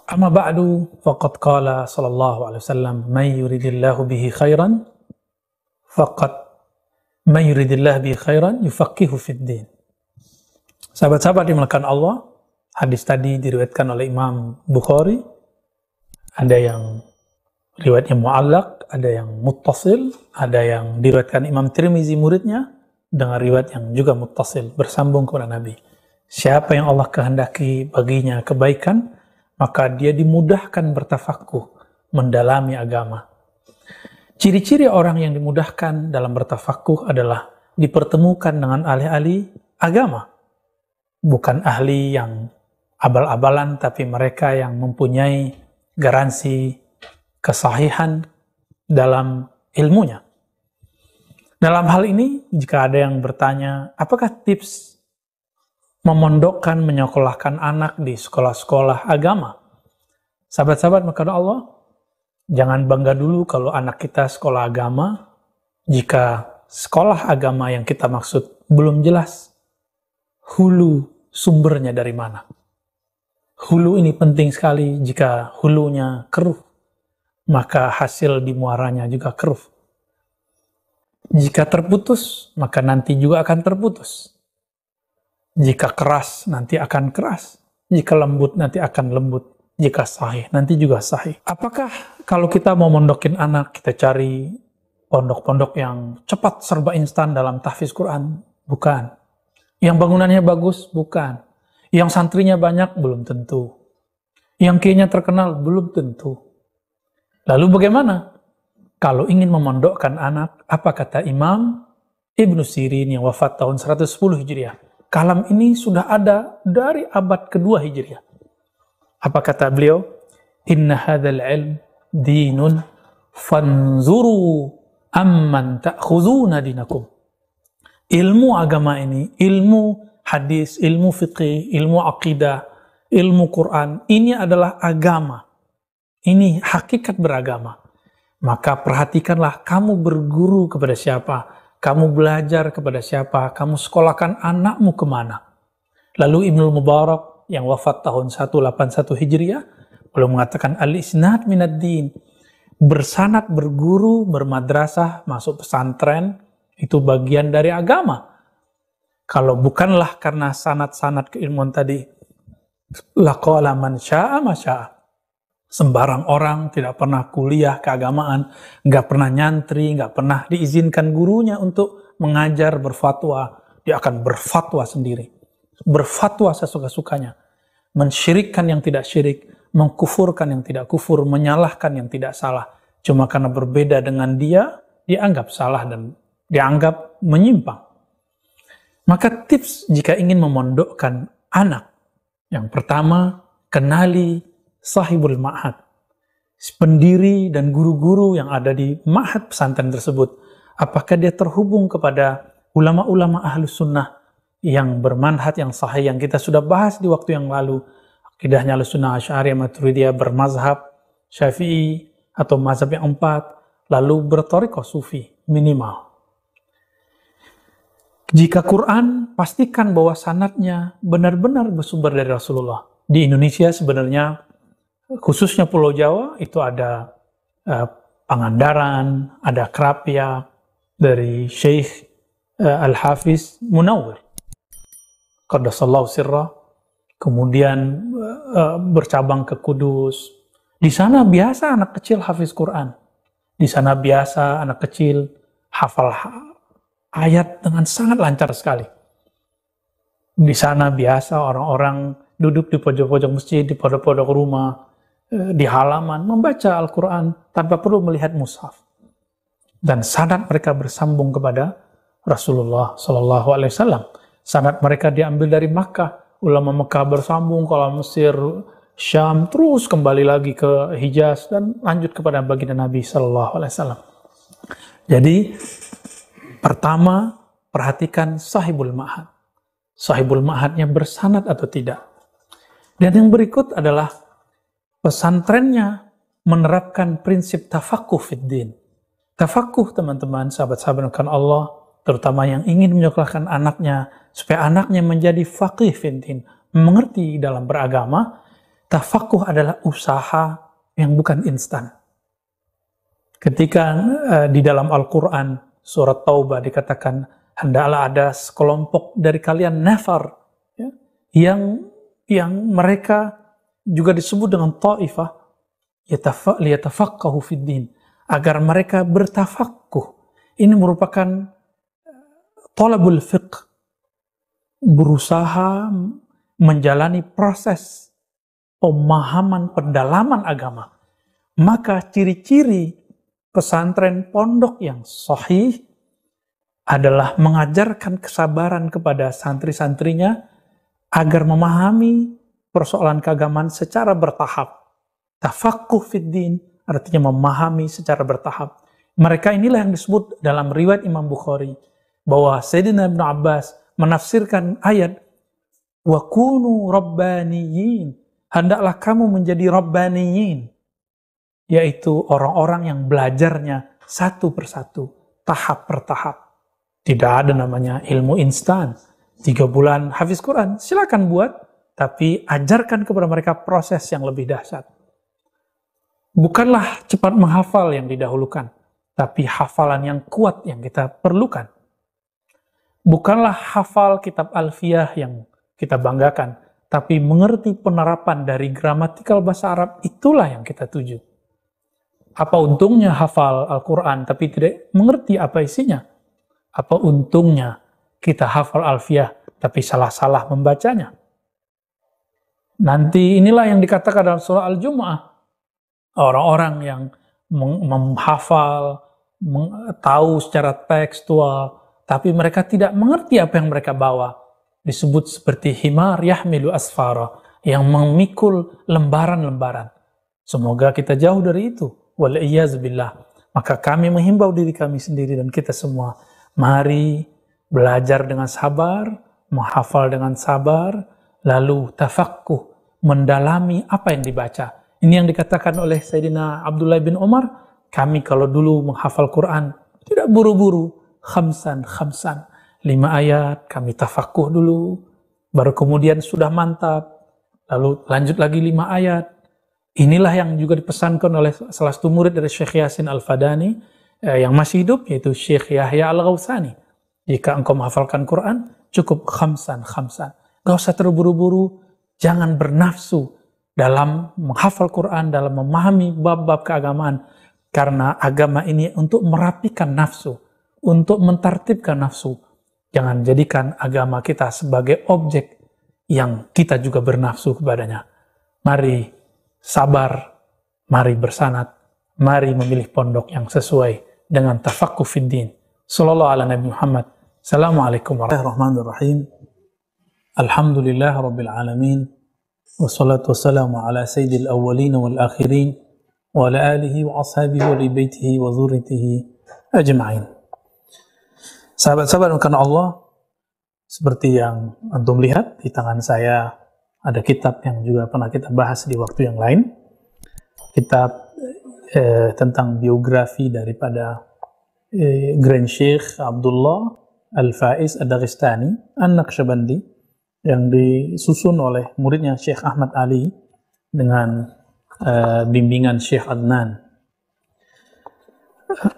Amma ba'du, faqad qala sallallahu alaihi wasallam, man yuridillahu bihi khairan yufaqihu fid din. Sahabat-sahabat dimulakan Allah, hadis tadi diriwayatkan oleh Imam Bukhari. Ada yang riwayatnya mu'allaq, ada yang muttasil, ada yang diriwayatkan Imam Tirmizi muridnya dengan riwayat yang juga muttasil, bersambung kepada Nabi. Siapa yang Allah kehendaki baginya kebaikan, maka dia dimudahkan bertafakuh, mendalami agama. Ciri-ciri orang yang dimudahkan dalam bertafakuh adalah dipertemukan dengan ahli-ahli agama. Bukan ahli yang abal-abalan, tapi mereka yang mempunyai garansi kesahihan dalam ilmunya. Dalam hal ini, jika ada yang bertanya, apakah tips memondokkan, menyekolahkan anak di sekolah-sekolah agama? Sahabat-sahabat maka Allah, jangan bangga dulu kalau anak kita sekolah agama, jika sekolah agama yang kita maksud belum jelas hulu sumbernya dari mana. Hulu ini penting sekali. Jika hulunya keruh, maka hasil di muaranya juga keruh. Jika terputus, maka nanti juga akan terputus. Jika keras, nanti akan keras. Jika lembut, nanti akan lembut. Jika sahih, nanti juga sahih. Apakah kalau kita mau mondokin anak, kita cari pondok-pondok yang cepat serba instan dalam tahfiz Quran? Bukan. Yang bangunannya bagus? Bukan. Yang santrinya banyak? Belum tentu. Yang kiainya terkenal? Belum tentu. Lalu bagaimana? Kalau ingin memondokkan anak, apa kata Imam Ibnu Sirin yang wafat tahun 110 Hijriah? Kalam ini sudah ada dari abad kedua Hijriah. Apa kata beliau? Inna hadzal ilm dinun fanzuru amman ta'khuzuna dinakum. Ilmu agama ini, ilmu hadis, ilmu fiqih, ilmu akidah, ilmu Quran, ini adalah agama. Ini hakikat beragama. Maka perhatikanlah kamu berguru kepada siapa, kamu belajar kepada siapa, kamu sekolahkan anakmu kemana. Lalu Ibnu Mubarak yang wafat tahun 181 Hijriah, beliau mengatakan al-isnad minad din. Bersanad, berguru, bermadrasah, masuk pesantren, itu bagian dari agama. Kalau bukanlah karena sanad-sanad keilmuan tadi, laqala man syaa ma syaa. Sembarang orang tidak pernah kuliah keagamaan, nggak pernah nyantri, nggak pernah diizinkan gurunya untuk mengajar, berfatwa, dia akan berfatwa sendiri. Berfatwa sesuka-sukanya, mensyirikkan yang tidak syirik, mengkufurkan yang tidak kufur, menyalahkan yang tidak salah. Cuma karena berbeda dengan dia, dianggap salah dan dianggap menyimpang. Maka tips jika ingin memondokkan anak, yang pertama, kenali sahibul ma'had, pendiri dan guru-guru yang ada di ma'had pesantren tersebut. Apakah dia terhubung kepada ulama-ulama ahlus sunnah yang bermanhaj yang sahih, yang kita sudah bahas di waktu yang lalu. Akidahnya Ahlussunnah Asy'ariyah Maturidiyah, bermazhab Syafi'i atau mazhab yang 4, lalu berthariqah sufi minimal. Jika Quran, pastikan bahwa sanadnya benar-benar bersumber dari Rasulullah. Di Indonesia sebenarnya, khususnya Pulau Jawa, itu ada Pangandaran, ada Krapia dari Syekh Al-Hafiz Munawwir Qaddasallahu sirrah, kemudian bercabang ke Kudus. Di sana biasa anak kecil hafiz Quran. Di sana biasa anak kecil hafal ayat dengan sangat lancar sekali. Di sana biasa orang-orang duduk di pojok-pojok masjid, di pondok-pondok rumah, di halaman, membaca Al-Quran tanpa perlu melihat mushaf. Dan sanad mereka bersambung kepada Rasulullah SAW. Sanad mereka diambil dari Makkah, ulama Makkah bersambung ke Mesir, Syam, terus kembali lagi ke Hijaz dan lanjut kepada baginda Nabi SAW. Jadi pertama, perhatikan sahibul ma'had. Sahibul ma'hadnya bersanad atau tidak. Dan yang berikut adalah pesantrennya menerapkan prinsip tafakuh fid din. Tafakuh, teman-teman, sahabat-sahabat Allah, terutama yang ingin menyekolahkan anaknya supaya anaknya menjadi faqih fid din, mengerti dalam beragama. Tafakuh adalah usaha yang bukan instan. Ketika di dalam Al-Quran surat Taubah dikatakan, hendaklah ada sekelompok dari kalian nafar, ya, yang mereka juga disebut dengan ta'ifah, liyatafaqahu fid din, agar mereka bertafakuh. Ini merupakan talabul fiqh, berusaha menjalani proses pemahaman pendalaman agama. Maka ciri-ciri pesantren pondok yang sahih adalah mengajarkan kesabaran kepada santri-santrinya agar memahami persoalan keagamaan secara bertahap. Tafakuh fid din artinya memahami secara bertahap. Mereka inilah yang disebut dalam riwayat Imam Bukhari bahwa Sayyidina Ibnu Abbas menafsirkan ayat wa kunu rabbaniyin, hendaklah kamu menjadi rabbaniyin, yaitu orang-orang yang belajarnya satu persatu, tahap per tahap. Tidak ada namanya ilmu instan 3 bulan hafiz Quran, silakan buat, tapi ajarkan kepada mereka proses yang lebih dahsyat. Bukanlah cepat menghafal yang didahulukan, tapi hafalan yang kuat yang kita perlukan. Bukanlah hafal kitab Alfiyah yang kita banggakan, tapi mengerti penerapan dari gramatikal bahasa Arab, itulah yang kita tuju. Apa untungnya hafal Al-Quran tapi tidak mengerti apa isinya? Apa untungnya kita hafal Alfiyah tapi salah-salah membacanya? Nanti inilah yang dikatakan dalam surah Al-Jumu'ah. Orang-orang yang menghafal, tahu secara tekstual, tapi mereka tidak mengerti apa yang mereka bawa. Disebut seperti himar yahmilu asfara, yang memikul lembaran-lembaran. Semoga kita jauh dari itu. Wal'iyyazubillah. Maka kami menghimbau diri kami sendiri dan kita semua. Mari belajar dengan sabar, menghafal dengan sabar, lalu tafakkuh, mendalami apa yang dibaca. Ini yang dikatakan oleh Sayyidina Abdullah bin Umar, kami kalau dulu menghafal Quran, tidak buru-buru, khamsan, 5 ayat, kami tafakkuh dulu, baru kemudian sudah mantap, lalu lanjut lagi 5 ayat. Inilah yang juga dipesankan oleh salah satu murid dari Syekh Yasin Al-Fadani, yang masih hidup, yaitu Syekh Yahya Al-Ghawthani. Jika engkau menghafalkan Quran, cukup khamsan. Gak usah terburu-buru, jangan bernafsu dalam menghafal Quran, dalam memahami bab-bab keagamaan. Karena agama ini untuk merapikan nafsu, untuk mentartibkan nafsu. Jangan jadikan agama kita sebagai objek yang kita juga bernafsu kepadanya. Mari sabar, mari bersanad, mari memilih pondok yang sesuai dengan tafaqquh fid din. Sallallahu ala Nabi Muhammad. Assalamualaikum warahmatullahi wabarakatuh. Alhamdulillah rabbil alamin. Wassalatu wassalamu ala sayyidil awwalin wal akhirin wa ala alihi wa ashabihi wa li baitihi wa dzurriyyatihi ajma'in. Sahabat-sahabat karena Allah, seperti yang antum lihat di tangan saya ada kitab yang juga pernah kita bahas di waktu yang lain. Kitab tentang biografi daripada Grand Sheikh Abdullah Al-Faiz Ad-Daghestani An-Naqsyabandi, yang disusun oleh muridnya Syekh Ahmad Ali dengan bimbingan Syekh Adnan.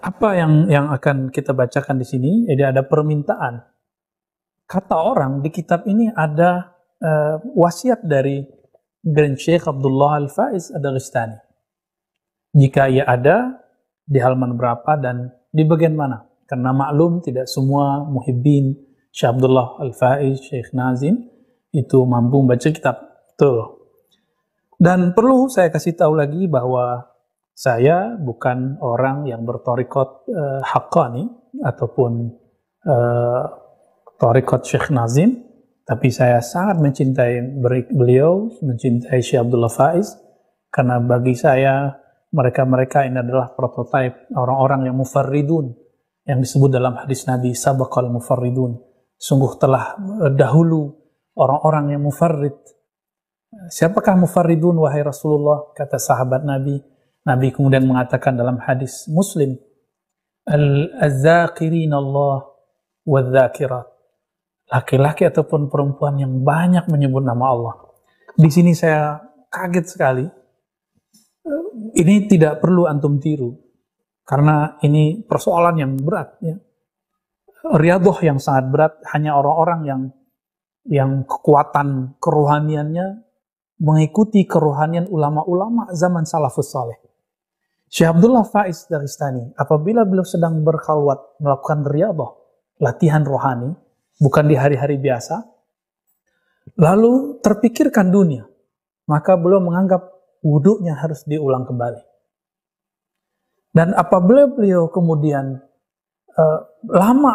Apa yang akan kita bacakan di sini? Jadi ada permintaan. Kata orang di kitab ini ada wasiat dari Grand Sheikh Abdullah Al-Faiz Ad-Daghestani. Jika ia ada, di halaman berapa dan di bagian mana? Karena maklum tidak semua muhibbin Syekh Abdullah Al-Faiz, Syekh Nazim itu mampu membaca kitab. Betul. Dan perlu saya kasih tahu lagi bahwa saya bukan orang yang bertorikot haqqani ataupun torikot Syekh Nazim, tapi saya sangat mencintai beliau, mencintai Syekh Abdullah Faiz, karena bagi saya mereka ini adalah prototipe orang-orang yang mufarridun, yang disebut dalam hadis Nabi sabaqal mufarridun, sungguh telah dahulu orang-orang yang mufarrid. Siapakah mufarridun wahai Rasulullah? Kata sahabat Nabi. Nabi kemudian mengatakan dalam hadis Muslim, al-zakirin Allah wal-zakirat, laki-laki ataupun perempuan yang banyak menyebut nama Allah. Di sini saya kaget sekali. Ini tidak perlu antum tiru, karena ini persoalan yang berat, ya. Riyadhah yang sangat berat, hanya orang-orang yang kekuatan kerohaniannya mengikuti kerohanian ulama-ulama zaman salafus saleh. Syekh Abdullah Faiz Daghestani, apabila beliau sedang berkhalwat melakukan riyadhah, latihan rohani, bukan di hari-hari biasa, lalu terpikirkan dunia, maka beliau menganggap wudhunya harus diulang kembali. Dan apabila beliau kemudian lama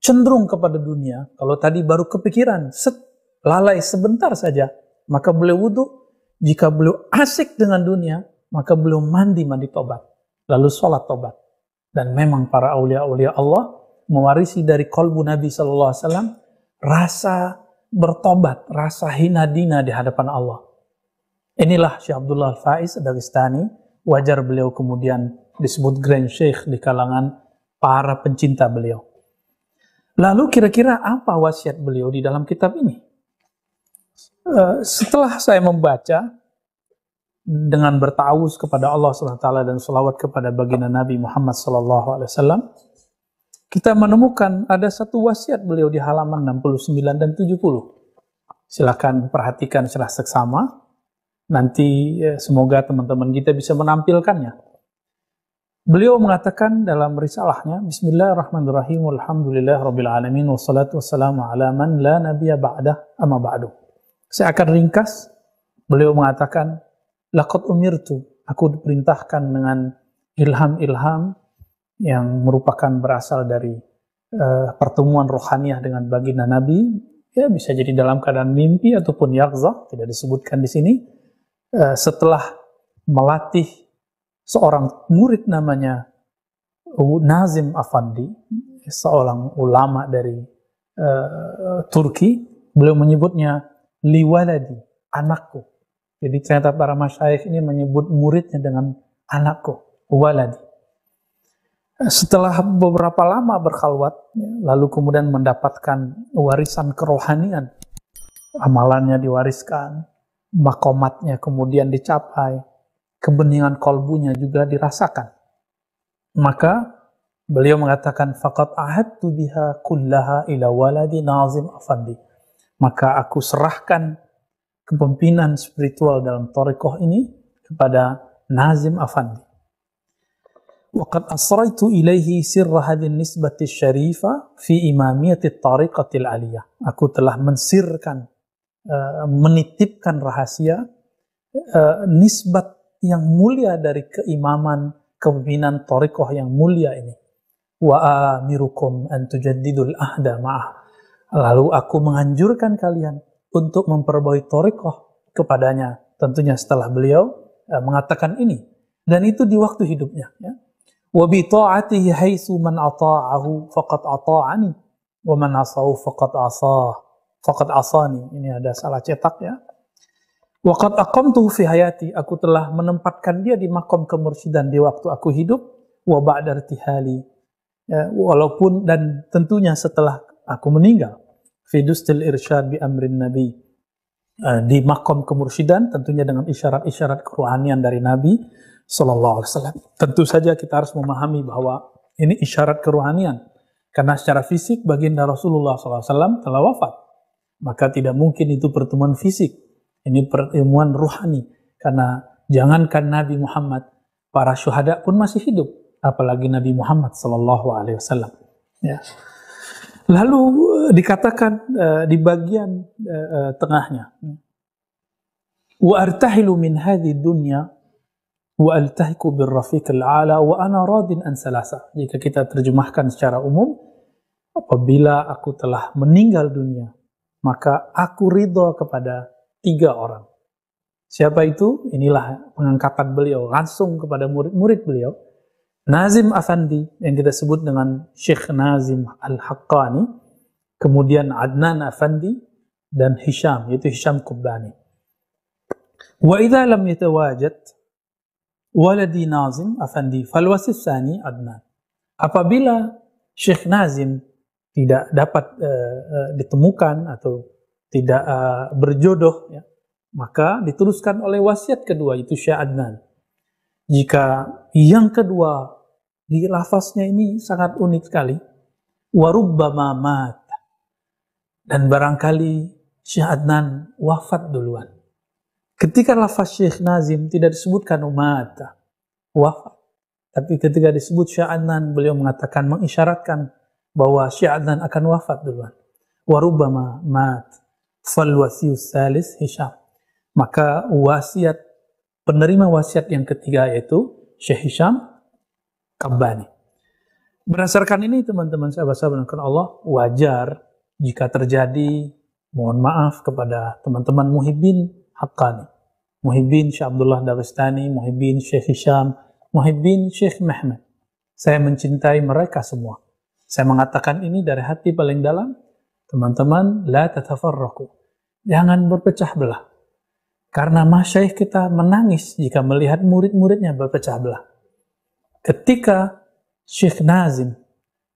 cenderung kepada dunia, kalau tadi baru kepikiran, lalai sebentar saja, maka beliau wudhu. Jika beliau asik dengan dunia, maka beliau mandi tobat, lalu sholat tobat. Dan memang para aulia-aulia Allah mewarisi dari qalbu Nabi SAW rasa bertobat, rasa hina dina di hadapan Allah. Inilah Syekh Abdullah Al-Faiz Ad-Dagestani. Wajar beliau kemudian disebut Grand Sheikh di kalangan para pencinta beliau. Lalu kira-kira apa wasiat beliau di dalam kitab ini? Setelah saya membaca dengan bertawuz kepada Allah SWT dan salawat kepada baginda Nabi Muhammad SAW, kita menemukan ada satu wasiat beliau di halaman 69 dan 70. Silakan perhatikan secara seksama. Nanti semoga teman-teman kita bisa menampilkannya. Beliau mengatakan dalam risalahnya, Bismillahirrahmanirrahim, Alhamdulillah Rabbil Alamin, wassalatu wassalamu ala man la nabiyya ba'dah amma ba'du. Saya akan ringkas. Beliau mengatakan, laqad umirtu, aku diperintahkan dengan ilham-ilham yang merupakan berasal dari pertemuan rohaniah dengan baginda Nabi. Ya, bisa jadi dalam keadaan mimpi ataupun yaqzah, tidak disebutkan di sini. Setelah melatih seorang murid namanya Nazim Afandi, seorang ulama dari Turki, beliau menyebutnya liwaladi, anakku. Jadi ternyata para masyayikh ini menyebut muridnya dengan anakku, waladi. Setelah beberapa lama berkhalwat, lalu kemudian mendapatkan warisan kerohanian, amalannya diwariskan, makomatnya kemudian dicapai, kebeningan kolbunya juga dirasakan. Maka beliau mengatakan, faqad ahadtu biha kullaha ila waladi Nazim Afandi. Maka aku serahkan kepemimpinan spiritual dalam thariqah ini kepada Nazim Afandi. Waqad asraitu ilaihi sirra hadin nisbati syarifah fi imamiyati thariqatil aliyah. Aku telah mensirkan, menitipkan rahasia nisbat yang mulia dari keimaman kepemimpinan thariqah yang mulia ini. Wa amirukum an tujaddidul ahda ma'ah. Lalu aku menganjurkan kalian untuk memperbaiki thariqah kepadanya. Tentunya setelah beliau mengatakan ini. Dan itu di waktu hidupnya. Ya. Wa bi ta'atihi haitsu man ata'ahu faqad ata'ani wa man asahu faqad asani. Ini ada salah cetak ya. Wa qad aqamtuhu fi hayati, aku telah menempatkan dia di makom kemursyidaan di waktu aku hidup, wa ba'da irtihali, ya, walaupun dan tentunya setelah aku meninggal. Fi dustil irsyad bi amrin nabi, di makom kemursyidaan tentunya dengan isyarat-isyarat kerohanian dari Nabi sallallahu alaihi wasallam. Tentu saja kita harus memahami bahwa ini isyarat kerohanian karena secara fisik baginda Rasulullah sallallahu alaihi wasallam telah wafat. Maka tidak mungkin itu pertemuan fisik. Ini pertemuan ruhani. Karena jangankan Nabi Muhammad, para syuhada pun masih hidup. Apalagi Nabi Muhammad sallallahu alaihi wasallam. Ya. Lalu dikatakan di bagian tengahnya, wa artahilu min hadhihi dunya wa altahiku birrafiqil a'la wa ana radin an salasa. Jika kita terjemahkan secara umum, apabila aku telah meninggal dunia, maka aku ridho kepada 3 orang. Siapa itu? Inilah pengangkatan beliau langsung kepada murid-murid beliau. Nazim Afandi yang kita sebut dengan Syekh Nazim Al-Haqqani, kemudian Adnan Afandi dan Hisham, yaitu Hisham Qubbani. Wa idza lam yatawajad waladi Nazim Afandi falwasi tsani Adnan. Apabila Syekh Nazim tidak dapat ditemukan atau tidak berjodoh, ya, maka diteruskan oleh wasiat kedua, itu Syekh Adnan. Jika yang kedua, di lafaznya ini sangat unik sekali, warubbama mat, dan barangkali Syekh Adnan wafat duluan. Ketika lafaz Syekh Nazim tidak disebutkan umat, wafat. Tapi ketika disebut Syekh Adnan, beliau mengatakan, mengisyaratkan bahwa Syekh Adnan akan wafat duluan. Warubbama mat, fal wasius salis Hisham. Maka wasiat, penerima wasiat yang ketiga yaitu Syekh Hisham Qubbani. Berdasarkan ini teman-teman sahabat-sahabat Allah, wajar jika terjadi, mohon maaf kepada teman-teman muhibbin Haqqani, muhibbin Syekh Abdullah Dagestani, muhibbin Syekh Hisham, muhibbin Syekh Muhammad. Saya mencintai mereka semua. Saya mengatakan ini dari hati paling dalam. Teman-teman, la tatafarraqu. Jangan berpecah belah. Karena masyayikh kita menangis jika melihat murid-muridnya berpecah belah. Ketika Syekh Nazim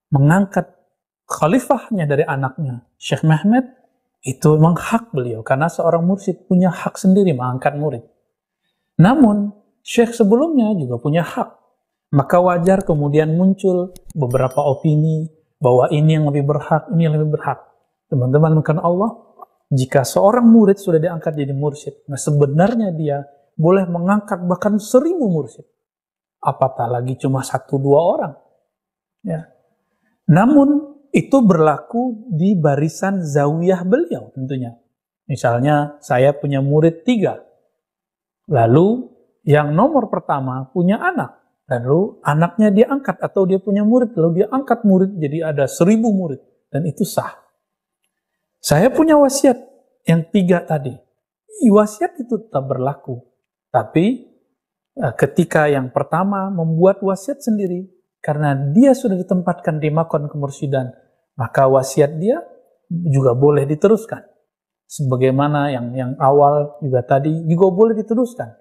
mengangkat khalifahnya dari anaknya, Syekh Mehmet, itu memang hak beliau. Karena seorang mursyid punya hak sendiri mengangkat murid. Namun, Syekh sebelumnya juga punya hak. Maka wajar kemudian muncul beberapa opini bahwa ini yang lebih berhak, ini yang lebih berhak. Teman-teman, karena Allah, jika seorang murid sudah diangkat jadi mursyid, nah sebenarnya dia boleh mengangkat bahkan 1000 mursyid. Apatah lagi cuma 1-2 orang. Ya. Namun, itu berlaku di barisan zawiyah beliau tentunya. Misalnya, saya punya murid 3. Lalu, yang nomor pertama punya anak. Lalu, anaknya dia angkat atau dia punya murid. Lalu dia angkat murid jadi ada 1000 murid. Dan itu sah. Saya punya wasiat yang 3 tadi. Wasiat itu tetap berlaku. Tapi ketika yang pertama membuat wasiat sendiri, karena dia sudah ditempatkan di makam kemursyidaan, maka wasiat dia juga boleh diteruskan. Sebagaimana yang awal juga tadi juga boleh diteruskan.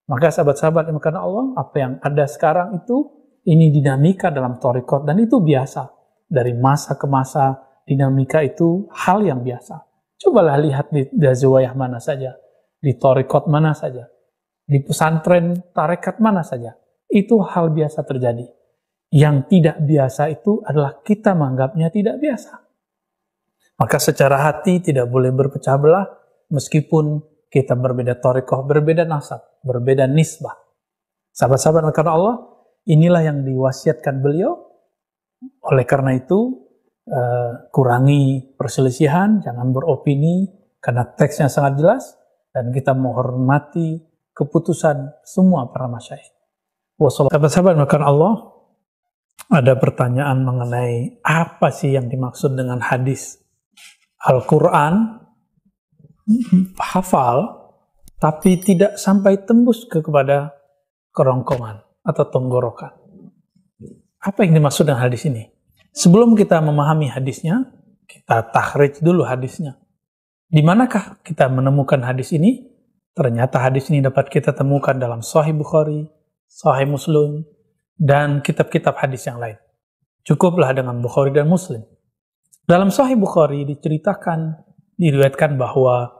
Maka sahabat-sahabat yang karena Allah, apa yang ada sekarang itu, ini dinamika dalam thariqat, dan itu biasa. Dari masa ke masa, dinamika itu hal yang biasa. Cobalah lihat di zawiyah mana saja, di thariqat mana saja, di pesantren tarekat mana saja. Itu hal biasa terjadi. Yang tidak biasa itu adalah kita menganggapnya tidak biasa. Maka secara hati tidak boleh berpecah belah, meskipun kita berbeda thariqah, berbeda nasab, berbeda nisbah. Sahabat-sahabat karena Allah, inilah yang diwasiatkan beliau. Oleh karena itu, kurangi perselisihan, jangan beropini, karena teksnya sangat jelas, dan kita menghormati keputusan semua para masyayikh. Sahabat-sahabat karena Allah, ada pertanyaan mengenai apa sih yang dimaksud dengan hadis Al-Quran hafal tapi tidak sampai tembus kepada kerongkongan atau tenggorokan. Apa yang dimaksud dengan hadis ini? Sebelum kita memahami hadisnya, kita takhrij dulu hadisnya. Di manakah kita menemukan hadis ini? Ternyata hadis ini dapat kita temukan dalam Sahih Bukhari, Sahih Muslim, dan kitab-kitab hadis yang lain. Cukuplah dengan Bukhari dan Muslim. Dalam Sahih Bukhari diriwayatkan bahwa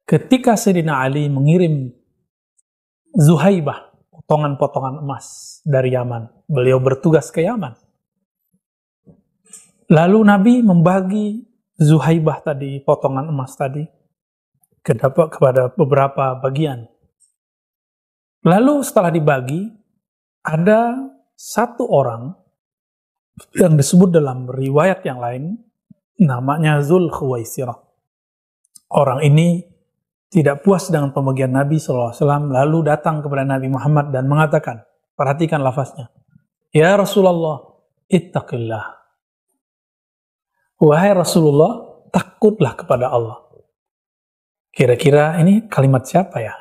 ketika Sayyidina Ali mengirim Zuhaibah, potongan-potongan emas dari Yaman, beliau bertugas ke Yaman. Lalu Nabi membagi Zuhaibah tadi, potongan emas tadi, kepada beberapa bagian. Lalu setelah dibagi, ada satu orang yang disebut dalam riwayat yang lain, namanya Zul Khuwaisirah. Orang ini tidak puas dengan pembagian Nabi SAW, lalu datang kepada Nabi Muhammad dan mengatakan, perhatikan lafaznya, Ya Rasulullah, ittaqillah. Wahai Rasulullah, takutlah kepada Allah. Kira-kira ini kalimat siapa ya?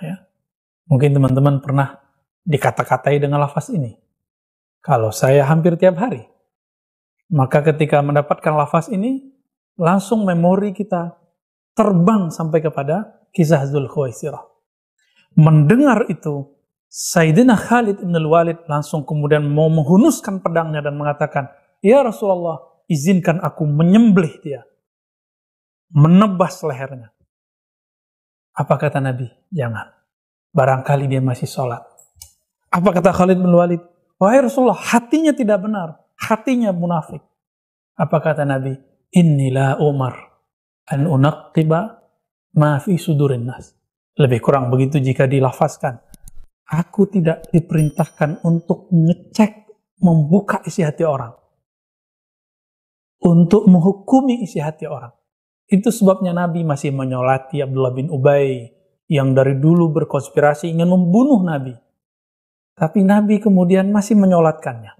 Mungkin teman-teman pernah dikata-katai dengan lafaz ini. Kalau saya hampir tiap hari. Maka ketika mendapatkan lafaz ini, langsung memori kita terbang sampai kepada kisah Dzul Khuwaisirah. Mendengar itu, Sayyidina Khalid bin Walid langsung kemudian mau menghunuskan pedangnya dan mengatakan, Ya Rasulullah, izinkan aku menyembelih dia. Menebas lehernya. Apa kata Nabi? Jangan. Barangkali dia masih sholat. Apa kata Khalid bin Walid? Wahai Rasulullah, hatinya tidak benar. Hatinya munafik. Apa kata Nabi? Inni la umar an unaqqiba ma fi sudurin nas. Lebih kurang begitu jika dilafazkan. Aku tidak diperintahkan untuk ngecek, membuka isi hati orang. Untuk menghukumi isi hati orang. Itu sebabnya Nabi masih menyolati Abdullah bin Ubay yang dari dulu berkonspirasi ingin membunuh Nabi. Tapi Nabi kemudian masih menyolatkannya.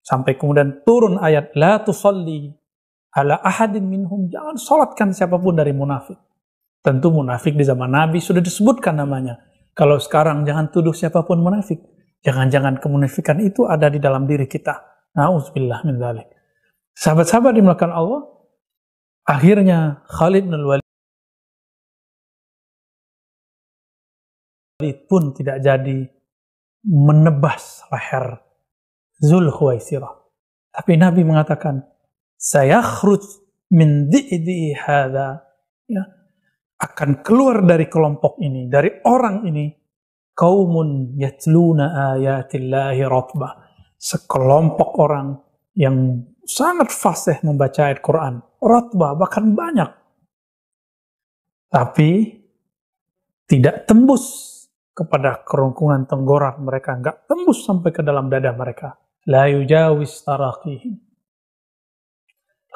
Sampai kemudian turun ayat, La tusalli ala ahadin minhum. Jangan solatkan siapapun dari munafik. Tentu munafik di zaman Nabi sudah disebutkan namanya. Kalau sekarang jangan tuduh siapapun munafik. Jangan-jangan kemunafikan itu ada di dalam diri kita. Na'udzubillah min dzalik. Sahabat-sahabat dimulakan Allah, akhirnya Khalid bin Walid pun tidak jadi menebas leher Zulkhuwaisirah. Tapi Nabi mengatakan, sayakhruj min di'di hadza, ya, akan keluar dari kelompok ini, dari orang ini, qaumun yatluna ayatillahi ratbah, sekelompok orang yang sangat fasih membaca ayat Quran, ratbah, bahkan banyak, tapi tidak tembus kepada kerongkongan tenggorokan mereka, enggak tembus sampai ke dalam dada mereka. La yujawis taraqihim.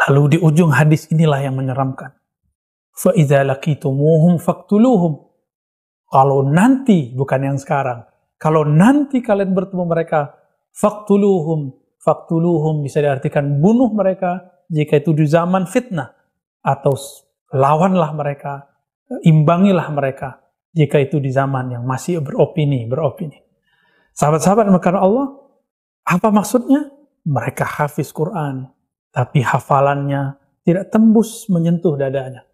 Lalu di ujung hadis inilah yang menyeramkan. Fa idza laqitumuhum faqtuluhum. Kalau nanti, bukan yang sekarang, kalau nanti kalian bertemu mereka, faqtuluhum. Faqtuluhum bisa diartikan bunuh mereka jika itu di zaman fitnah, atau lawanlah mereka, imbangilah mereka jika itu di zaman yang masih beropini. Sahabat-sahabat maka Allah, apa maksudnya? Mereka hafiz Quran, tapi hafalannya tidak tembus menyentuh dadanya.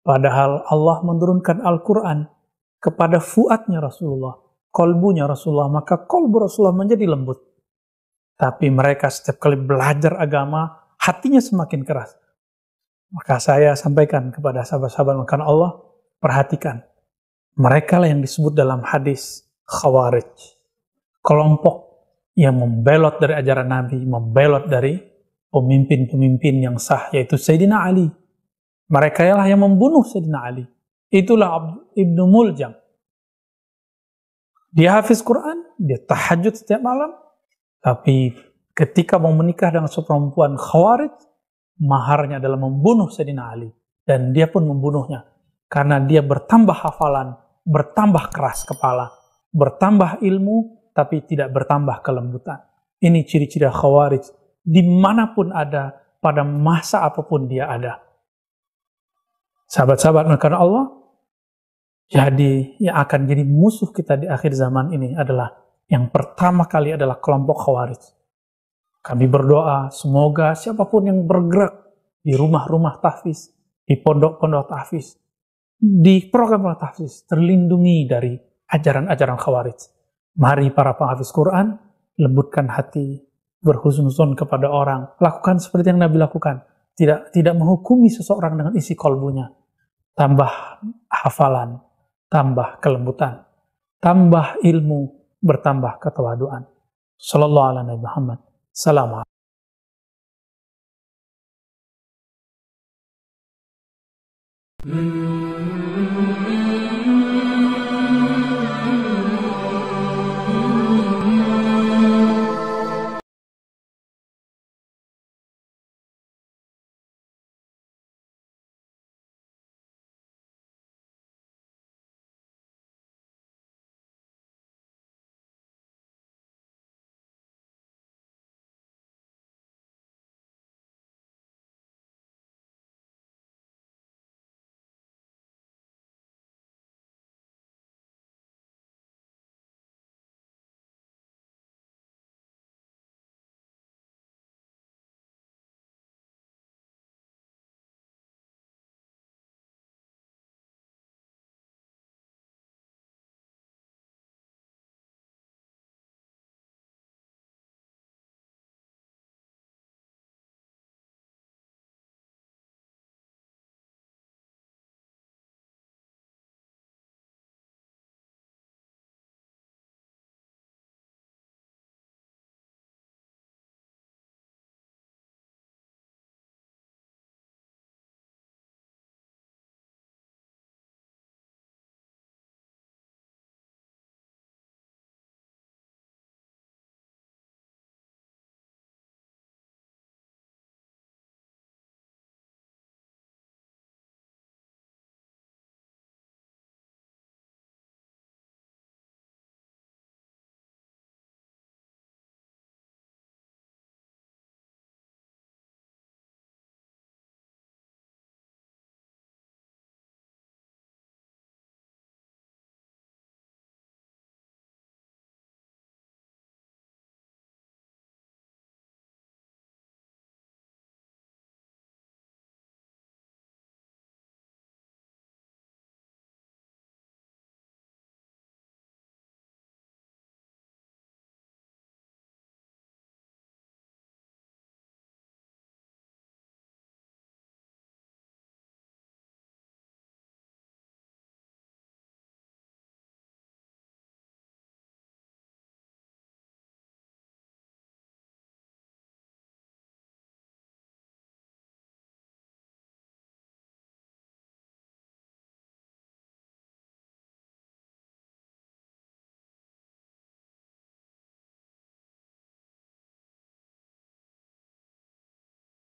Padahal Allah menurunkan Al-Quran kepada fuadnya Rasulullah, kolbunya Rasulullah, maka kolbu Rasulullah menjadi lembut. Tapi mereka setiap kali belajar agama, hatinya semakin keras. Maka saya sampaikan kepada sahabat-sahabat maka Allah, perhatikan. Mereka lah yang disebut dalam hadis Khawarij. Kelompok yang membelot dari ajaran Nabi, membelot dari pemimpin-pemimpin yang sah, yaitu Sayyidina Ali. Mereka lah yang membunuh Sayyidina Ali. Itulah Ibnu Muljam. Dia hafiz Quran, dia tahajud setiap malam, tapi ketika mau menikah dengan seorang perempuan Khawarij, maharnya adalah membunuh Sayyidina Ali. Dan dia pun membunuhnya. Karena dia bertambah hafalan, bertambah keras kepala, bertambah ilmu, tapi tidak bertambah kelembutan. Ini ciri-ciri Khawarij dimanapun ada, pada masa apapun dia ada. Sahabat-sahabat maka Allah, jadi yang akan jadi musuh kita di akhir zaman ini adalah, yang pertama kali adalah kelompok Khawarij. Kami berdoa semoga siapapun yang bergerak di rumah-rumah tahfiz, di pondok-pondok tahfiz, di program tahfiz, terlindungi dari ajaran-ajaran Khawarij. Mari para penghafiz Quran, lembutkan hati, berhusnuzon kepada orang, lakukan seperti yang Nabi lakukan, tidak menghukumi seseorang dengan isi kolbunya. Tambah hafalan, tambah kelembutan, tambah ilmu, bertambah ketawaduan. Sallallahu alaihi Muhammad. Salam.